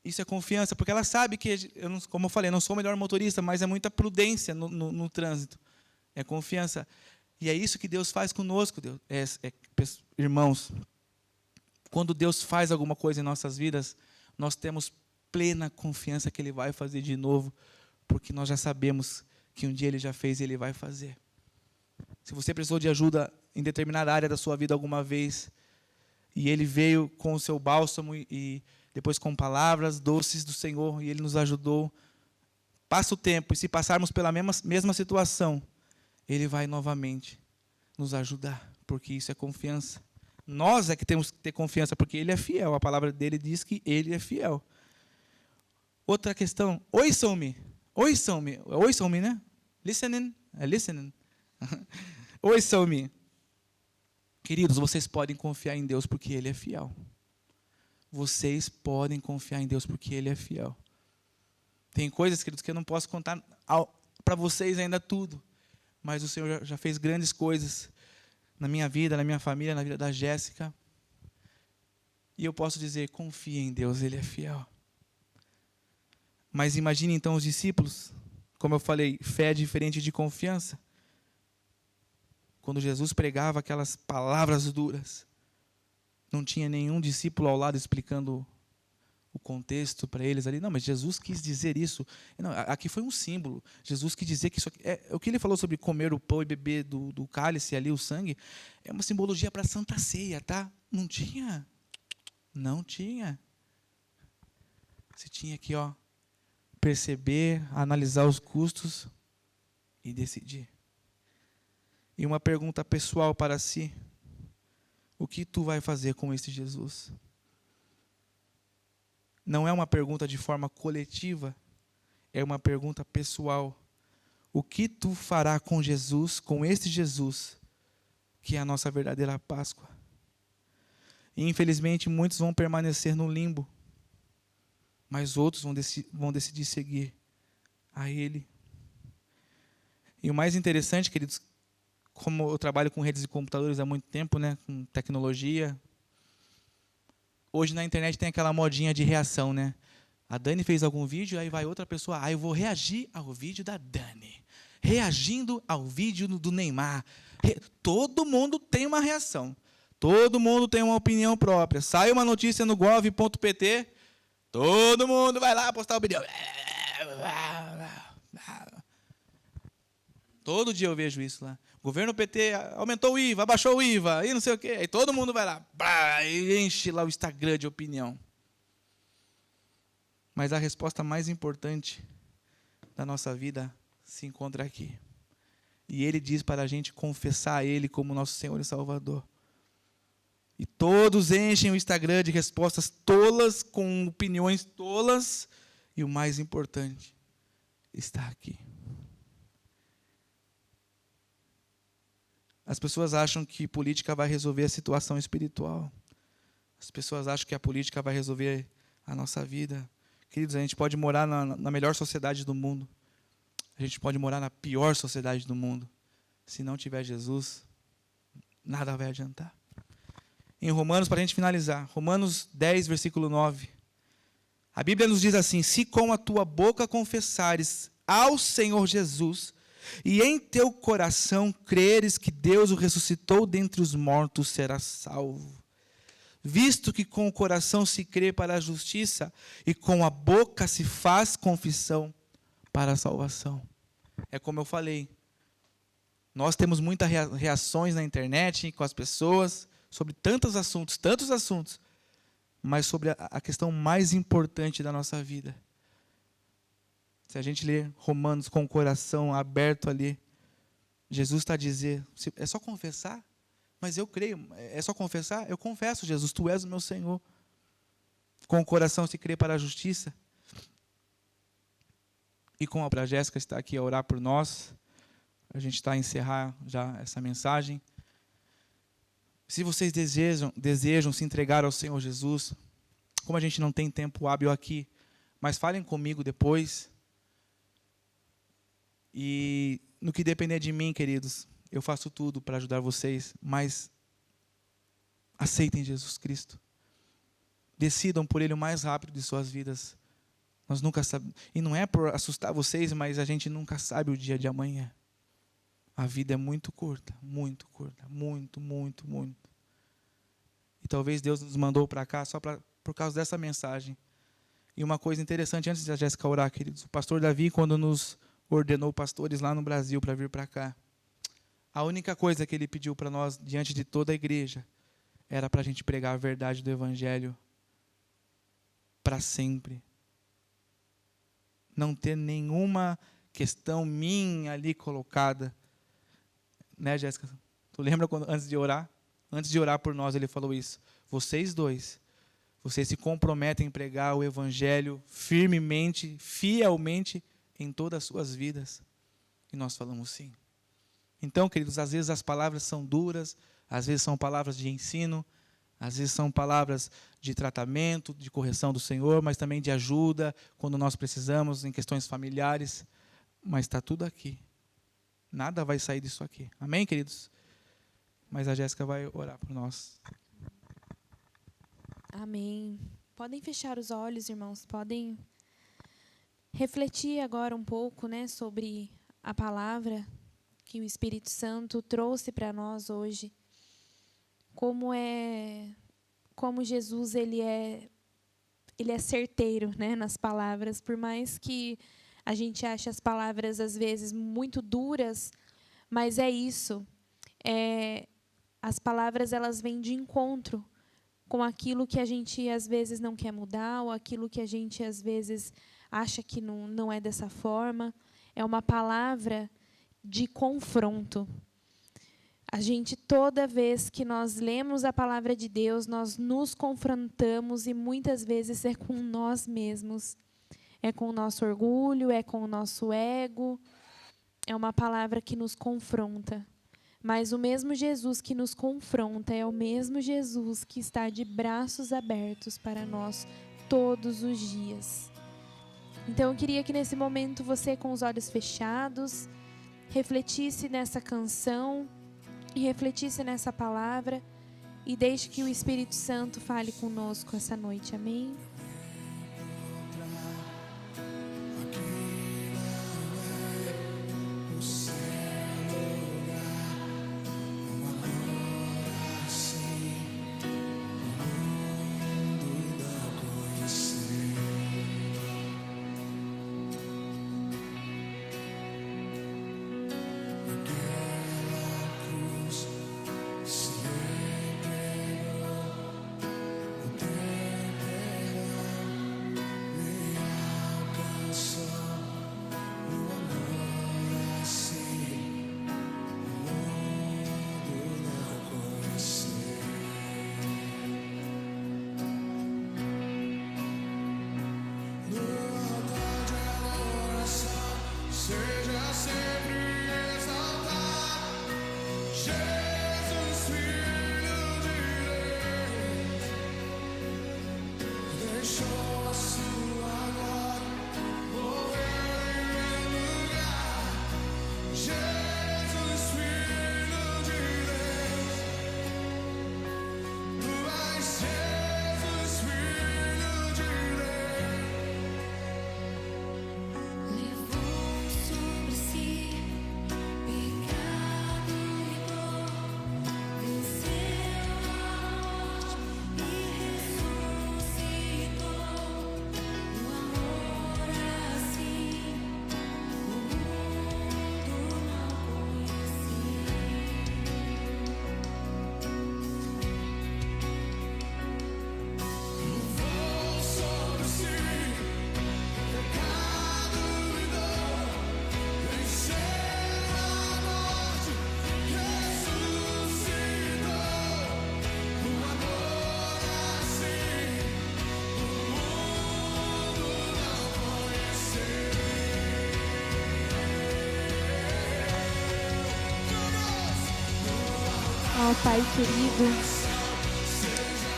Isso é confiança, porque ela sabe que, como eu falei, eu não sou o melhor motorista, mas é muita prudência no trânsito. É confiança. E é isso que Deus faz conosco, Deus. Irmãos, quando Deus faz alguma coisa em nossas vidas, nós temos plena confiança que Ele vai fazer de novo, porque nós já sabemos que um dia Ele já fez e Ele vai fazer. Se você precisou de ajuda em determinada área da sua vida alguma vez, e Ele veio com o seu bálsamo e depois com palavras doces do Senhor, e Ele nos ajudou, passa o tempo, e se passarmos pela mesma situação, Ele vai novamente nos ajudar, porque isso é confiança. Nós é que temos que ter confiança, porque Ele é fiel. A palavra dele diz que Ele é fiel. Outra questão. Ouçam-me. Ouçam-me. Ouçam-me, né? Listening. Listening. Ouçam-me. Queridos, vocês podem confiar em Deus porque Ele é fiel. Vocês podem confiar em Deus porque Ele é fiel. Tem coisas, queridos, que eu não posso contar para vocês ainda tudo. Mas o Senhor já fez grandes coisas na minha vida, na minha família, na vida da Jéssica. E eu posso dizer, confie em Deus, Ele é fiel. Mas imagine então os discípulos, como eu falei, fé é diferente de confiança. Quando Jesus pregava aquelas palavras duras, não tinha nenhum discípulo ao lado explicando o contexto para eles ali. Não, mas Jesus quis dizer isso. Não, aqui foi um símbolo. Jesus quis dizer que isso aqui, o que ele falou sobre comer o pão e beber do cálice ali, o sangue, é uma simbologia para a Santa Ceia, tá? Não tinha. Não tinha. Você tinha que, perceber, analisar os custos e decidir. E uma pergunta pessoal para si. O que tu vai fazer com esse Jesus? Não é uma pergunta de forma coletiva, é uma pergunta pessoal. O que tu fará com Jesus, com esse Jesus, que é a nossa verdadeira Páscoa? E, infelizmente, muitos vão permanecer no limbo, mas outros vão decidir seguir a Ele. E o mais interessante, queridos, como eu trabalho com redes de computadores há muito tempo, né, com tecnologia, hoje na internet tem aquela modinha de reação, né? A Dani fez algum vídeo, aí vai outra pessoa, eu vou reagir ao vídeo da Dani. Reagindo ao vídeo do Neymar. Todo mundo tem uma reação. Todo mundo tem uma opinião própria. Sai uma notícia no gov.pt, todo mundo vai lá postar opinião. Todo dia eu vejo isso lá. O governo PT aumentou o IVA, abaixou o IVA, e não sei o quê. Aí todo mundo vai lá, e enche lá o Instagram de opinião. Mas a resposta mais importante da nossa vida se encontra aqui. E Ele diz para a gente confessar a Ele como nosso Senhor e Salvador. E todos enchem o Instagram de respostas tolas, com opiniões tolas. E o mais importante está aqui. As pessoas acham que política vai resolver a situação espiritual. As pessoas acham que a política vai resolver a nossa vida. Queridos, a gente pode morar na melhor sociedade do mundo. A gente pode morar na pior sociedade do mundo. Se não tiver Jesus, nada vai adiantar. Em Romanos, para a gente finalizar, Romanos 10, versículo 9. A Bíblia nos diz assim: se com a tua boca confessares ao Senhor Jesus, e em teu coração creres que Deus o ressuscitou dentre os mortos, serás salvo. Visto que com o coração se crê para a justiça, e com a boca se faz confissão para a salvação. É como eu falei, nós temos muitas reações na internet, com as pessoas, sobre tantos assuntos, mas sobre a questão mais importante da nossa vida. Se a gente ler Romanos com o coração aberto ali, Jesus está a dizer, é só confessar? Mas eu creio, é só confessar? Eu confesso, Jesus, Tu és o meu Senhor. Com o coração se crê para a justiça. E com a Jéssica está aqui a orar por nós. A gente está a encerrar já essa mensagem. Se vocês desejam se entregar ao Senhor Jesus, como a gente não tem tempo hábil aqui, mas falem comigo depois. E no que depender de mim, queridos, eu faço tudo para ajudar vocês, mas aceitem Jesus Cristo. Decidam por Ele o mais rápido de suas vidas. Nós nunca sabemos, e não é por assustar vocês, mas a gente nunca sabe o dia de amanhã. A vida é muito curta, muito, muito. E talvez Deus nos mandou para cá só por causa dessa mensagem. E uma coisa interessante, antes da Jéssica orar, queridos, o pastor Davi, quando nos ordenou pastores lá no Brasil para vir para cá, a única coisa que ele pediu para nós, diante de toda a igreja, era para a gente pregar a verdade do Evangelho para sempre. Não ter nenhuma questão minha ali colocada. Né, Jéssica? Tu lembra quando, antes de orar? Antes de orar por nós, ele falou isso. Vocês dois, vocês se comprometem em pregar o evangelho firmemente, fielmente, em todas as suas vidas. E nós falamos sim. Então, queridos, às vezes as palavras são duras, às vezes são palavras de ensino, às vezes são palavras de tratamento, de correção do Senhor, mas também de ajuda, quando nós precisamos, em questões familiares. Mas está tudo aqui. Nada vai sair disso aqui. Amém, queridos? Mas a Jéssica vai orar por nós. Amém. Podem fechar os olhos, irmãos. Podem refletir agora um pouco, né, sobre a palavra que o Espírito Santo trouxe para nós hoje. Como Jesus ele é certeiro, né, nas palavras. Por mais que a gente ache as palavras às vezes muito duras, mas é isso. As palavras elas vêm de encontro com aquilo que a gente às vezes não quer mudar, ou aquilo que a gente às vezes acha que não é dessa forma. É uma palavra de confronto. A gente, toda vez que nós lemos a palavra de Deus, nós nos confrontamos, e muitas vezes é com nós mesmos. É com o nosso orgulho, é com o nosso ego. É uma palavra que nos confronta. Mas o mesmo Jesus que nos confronta é o mesmo Jesus que está de braços abertos para nós todos os dias. Então eu queria que nesse momento você, com os olhos fechados, refletisse nessa canção e refletisse nessa palavra e deixe que o Espírito Santo fale conosco essa noite. Amém? Pai querido,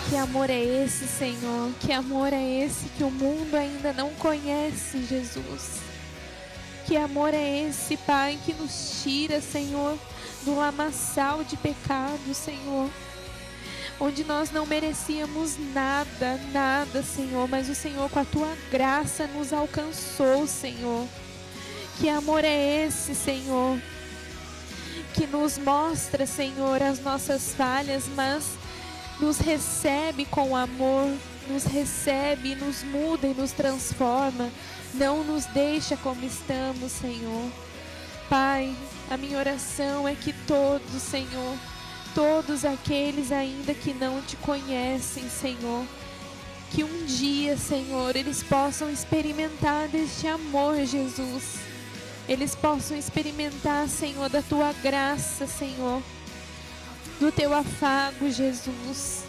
que amor é esse, Senhor? Que amor é esse que o mundo ainda não conhece, Jesus? Que amor é esse, Pai, que nos tira, Senhor, do lamaçal de pecado, Senhor, onde nós não merecíamos nada, nada, Senhor, mas o Senhor, com a Tua graça, nos alcançou, Senhor. Que amor é esse, Senhor? Que nos mostra, Senhor, as nossas falhas, mas nos recebe com amor, nos recebe, nos muda e nos transforma. Não nos deixa como estamos, Senhor. Pai, a minha oração é que todos, Senhor, todos aqueles ainda que não Te conhecem, Senhor, que um dia, Senhor, eles possam experimentar deste amor, Jesus. Eles possam experimentar, Senhor, da Tua graça, Senhor. do teu afago, Jesus.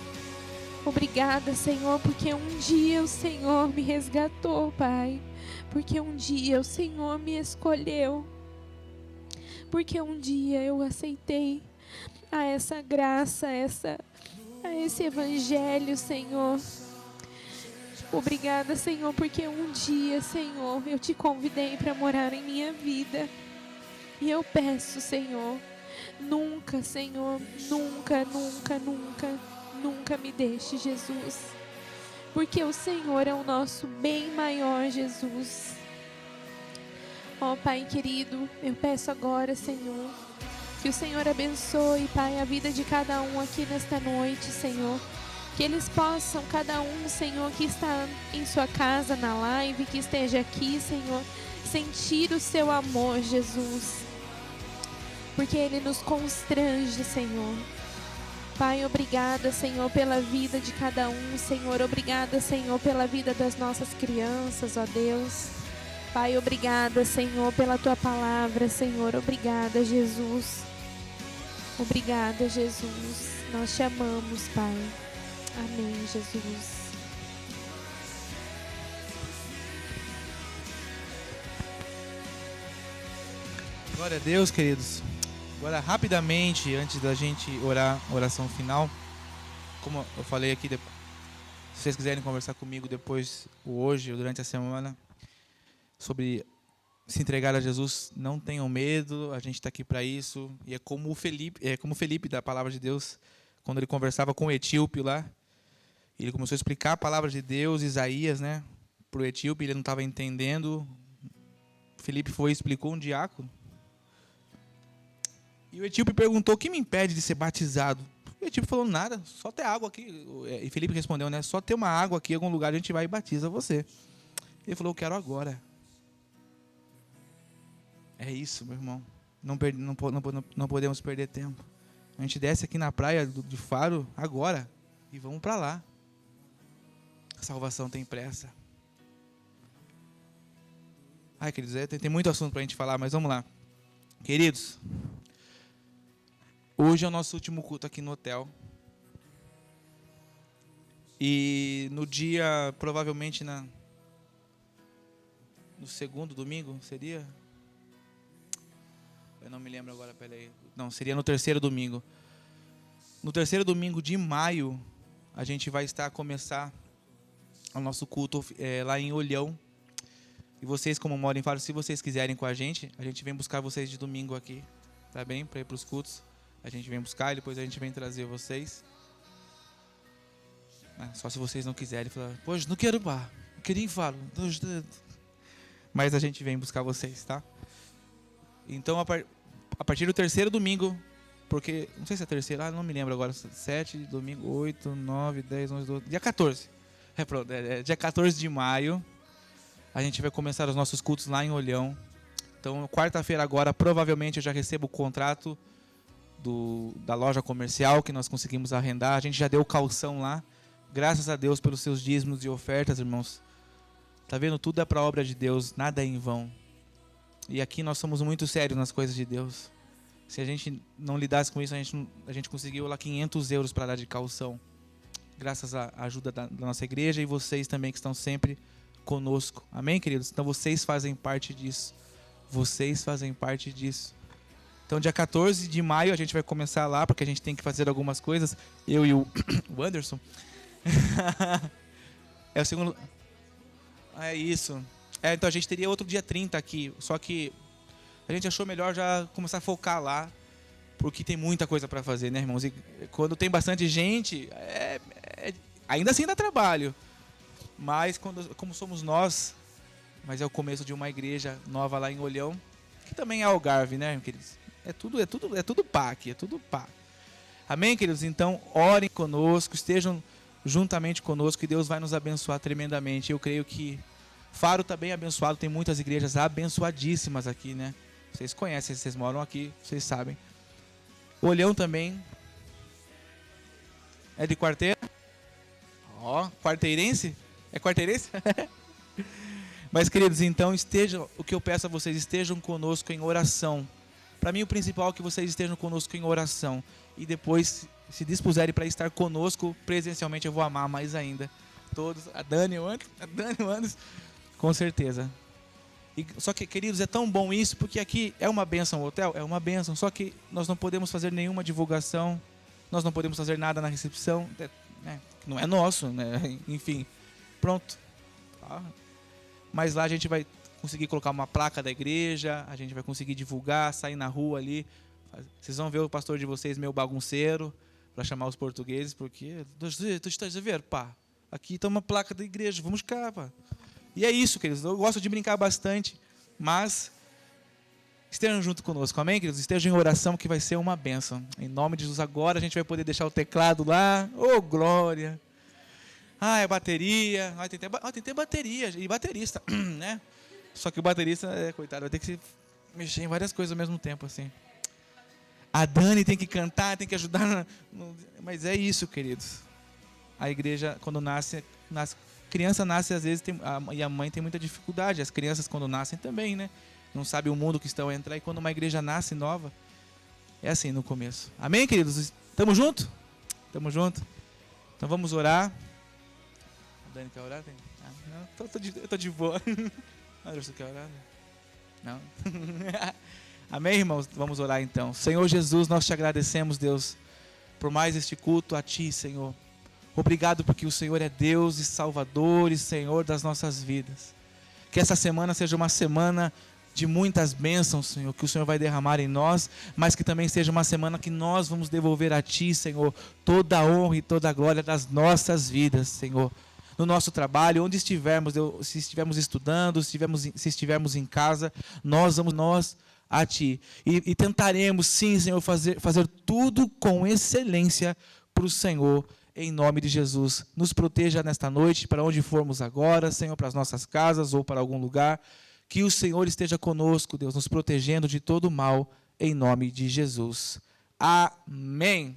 Obrigada, Senhor, porque um dia o Senhor me resgatou, Pai. Porque um dia o Senhor me escolheu. Porque um dia eu aceitei a essa graça, a esse evangelho, Senhor. Obrigada, Senhor, porque um dia, Senhor, eu te convidei para morar em minha vida. E eu peço, Senhor, nunca, Senhor, nunca, nunca, nunca, nunca me deixe, Jesus. Porque o Senhor é o nosso bem maior, Jesus. Ó, Pai querido, eu peço agora, Senhor, que o Senhor abençoe, Pai, a vida de cada um aqui nesta noite, Senhor. Que eles possam, cada um, Senhor, que está em sua casa, na live, que esteja aqui, Senhor, sentir o seu amor, Jesus. Porque Ele nos constrange, Senhor. Pai, obrigada, Senhor, pela vida de cada um, Senhor. Obrigada, Senhor, pela vida das nossas crianças, ó Deus. Pai, obrigada, Senhor, pela Tua palavra, Senhor. Obrigada, Jesus. Obrigada, Jesus. Nós te amamos, Pai. Amém, Jesus. Glória a Deus, queridos. Agora, rapidamente, antes da gente orar, oração final, como eu falei aqui, se vocês quiserem conversar comigo depois, ou hoje, ou durante a semana, sobre se entregar a Jesus, não tenham medo, a gente está aqui para isso. E é como o Felipe da Palavra de Deus, quando ele conversava com o etíope lá, ele começou a explicar a Palavra de Deus, Isaías, né, para o etíope, ele não estava entendendo. Felipe foi e explicou um diácono. E o etíope perguntou: o que me impede de ser batizado? O etíope falou: nada, só ter água aqui. E Felipe respondeu, né, só ter uma água aqui em algum lugar a gente vai e batiza você. Ele falou: eu quero agora. É isso, meu irmão. Não podemos perder tempo. A gente desce aqui na praia de Faro agora e vamos para lá. A salvação tem pressa. Ai, queridos, tem muito assunto para a gente falar, mas vamos lá. Queridos, hoje é o nosso último culto aqui no hotel. E no dia, provavelmente no segundo domingo, seria? Eu não me lembro agora, peraí. Não, seria no terceiro domingo. No terceiro domingo de maio, a gente vai começar o nosso culto lá em Olhão. E vocês, como moram em Faro, se vocês quiserem com a gente vem buscar vocês de domingo aqui, tá bem? Para ir para os cultos. A gente vem buscar e depois a gente vem trazer vocês. Só se vocês não quiserem falar: poxa, não quero bar, eu queria ir em Faro. Mas a gente vem buscar vocês, tá? Então, a partir do terceiro domingo, porque, não sei se é terceiro, não me lembro agora, 7, domingo, 8, 9, 10, 11, 12, dia 14. Dia 14 de maio, a gente vai começar os nossos cultos lá em Olhão. Então, quarta-feira agora, provavelmente eu já recebo o contrato da loja comercial que nós conseguimos arrendar. A gente já deu calção lá. Graças a Deus pelos seus dízimos e ofertas, irmãos. Tá vendo? Tudo é para a obra de Deus, nada é em vão. E aqui nós somos muito sérios nas coisas de Deus. Se a gente não lidasse com isso, a gente conseguiu lá 500 euros para dar de calção. Graças à ajuda da nossa igreja e vocês também que estão sempre conosco. Amém, queridos? Então vocês fazem parte disso. Vocês fazem parte disso. Então dia 14 de maio a gente vai começar lá, porque a gente tem que fazer algumas coisas. Eu e o Anderson. É o segundo... É isso. Então a gente teria outro dia 30 aqui. Só que a gente achou melhor já começar a focar lá, porque tem muita coisa para fazer, né, irmãos? E quando tem bastante gente, ainda assim dá trabalho. Mas como somos nós, mas é o começo de uma igreja nova lá em Olhão, que também é Algarve, né, queridos? É tudo pá aqui, é tudo pá. Amém, queridos? Então, orem conosco, estejam juntamente conosco, e Deus vai nos abençoar tremendamente. Eu creio que Faro está bem abençoado, tem muitas igrejas abençoadíssimas aqui, né? Vocês conhecem, vocês moram aqui, vocês sabem. Olhão também. É de quarteira? Quarteirense? É quarteirense? Mas, queridos, então o que eu peço a vocês, estejam conosco em oração. Para mim, o principal é que vocês estejam conosco em oração. E depois, se dispuserem para estar conosco presencialmente, eu vou amar mais ainda. Todos, a Dani, o Anderson, com certeza. Só que, queridos, é tão bom isso, porque aqui é uma bênção o hotel, é uma bênção. Só que nós não podemos fazer nenhuma divulgação, nós não podemos fazer nada na recepção, né? Não é nosso, né? Enfim, pronto. Mas lá a gente vai conseguir colocar uma placa da igreja, a gente vai conseguir divulgar, sair na rua ali. Vocês vão ver o pastor de vocês meio bagunceiro, para chamar os portugueses, porque tu estás a ver, pá, aqui está uma placa da igreja, vamos cá, pá. E é isso, queridos, eu gosto de brincar bastante, mas estejam junto conosco, amém, queridos? Estejam em oração, que vai ser uma bênção. Em nome de Jesus, agora a gente vai poder deixar o teclado lá, ô glória. É bateria, tem até bateria e baterista, né? Só que o baterista, coitado, vai ter que se mexer em várias coisas ao mesmo tempo, assim. A Dani tem que cantar, tem que ajudar, mas é isso, queridos. A igreja, quando nasce, criança nasce às vezes, e a mãe tem muita dificuldade, as crianças quando nascem também, né? Não sabe o mundo que estão a entrar, e quando uma igreja nasce nova, é assim no começo. Amém, queridos? Tamo junto? Tamo junto? Então vamos orar. A Dani quer orar? Não, eu tô de boa. Anderson quer orar? Não? Amém, irmãos? Vamos orar então. Senhor Jesus, nós te agradecemos, Deus, por mais este culto a Ti, Senhor. Obrigado porque o Senhor é Deus e Salvador e Senhor das nossas vidas. Que essa semana seja uma semana de muitas bênçãos, Senhor, que o Senhor vai derramar em nós, mas que também seja uma semana que nós vamos devolver a Ti, Senhor, toda a honra e toda a glória das nossas vidas, Senhor. No nosso trabalho, onde estivermos, se estivermos estudando, se estivermos em casa, nós vamos a Ti. E tentaremos, sim, Senhor, fazer tudo com excelência para o Senhor, em nome de Jesus. Nos proteja nesta noite, para onde formos agora, Senhor, para as nossas casas ou para algum lugar. Que o Senhor esteja conosco, Deus, nos protegendo de todo mal, em nome de Jesus. Amém.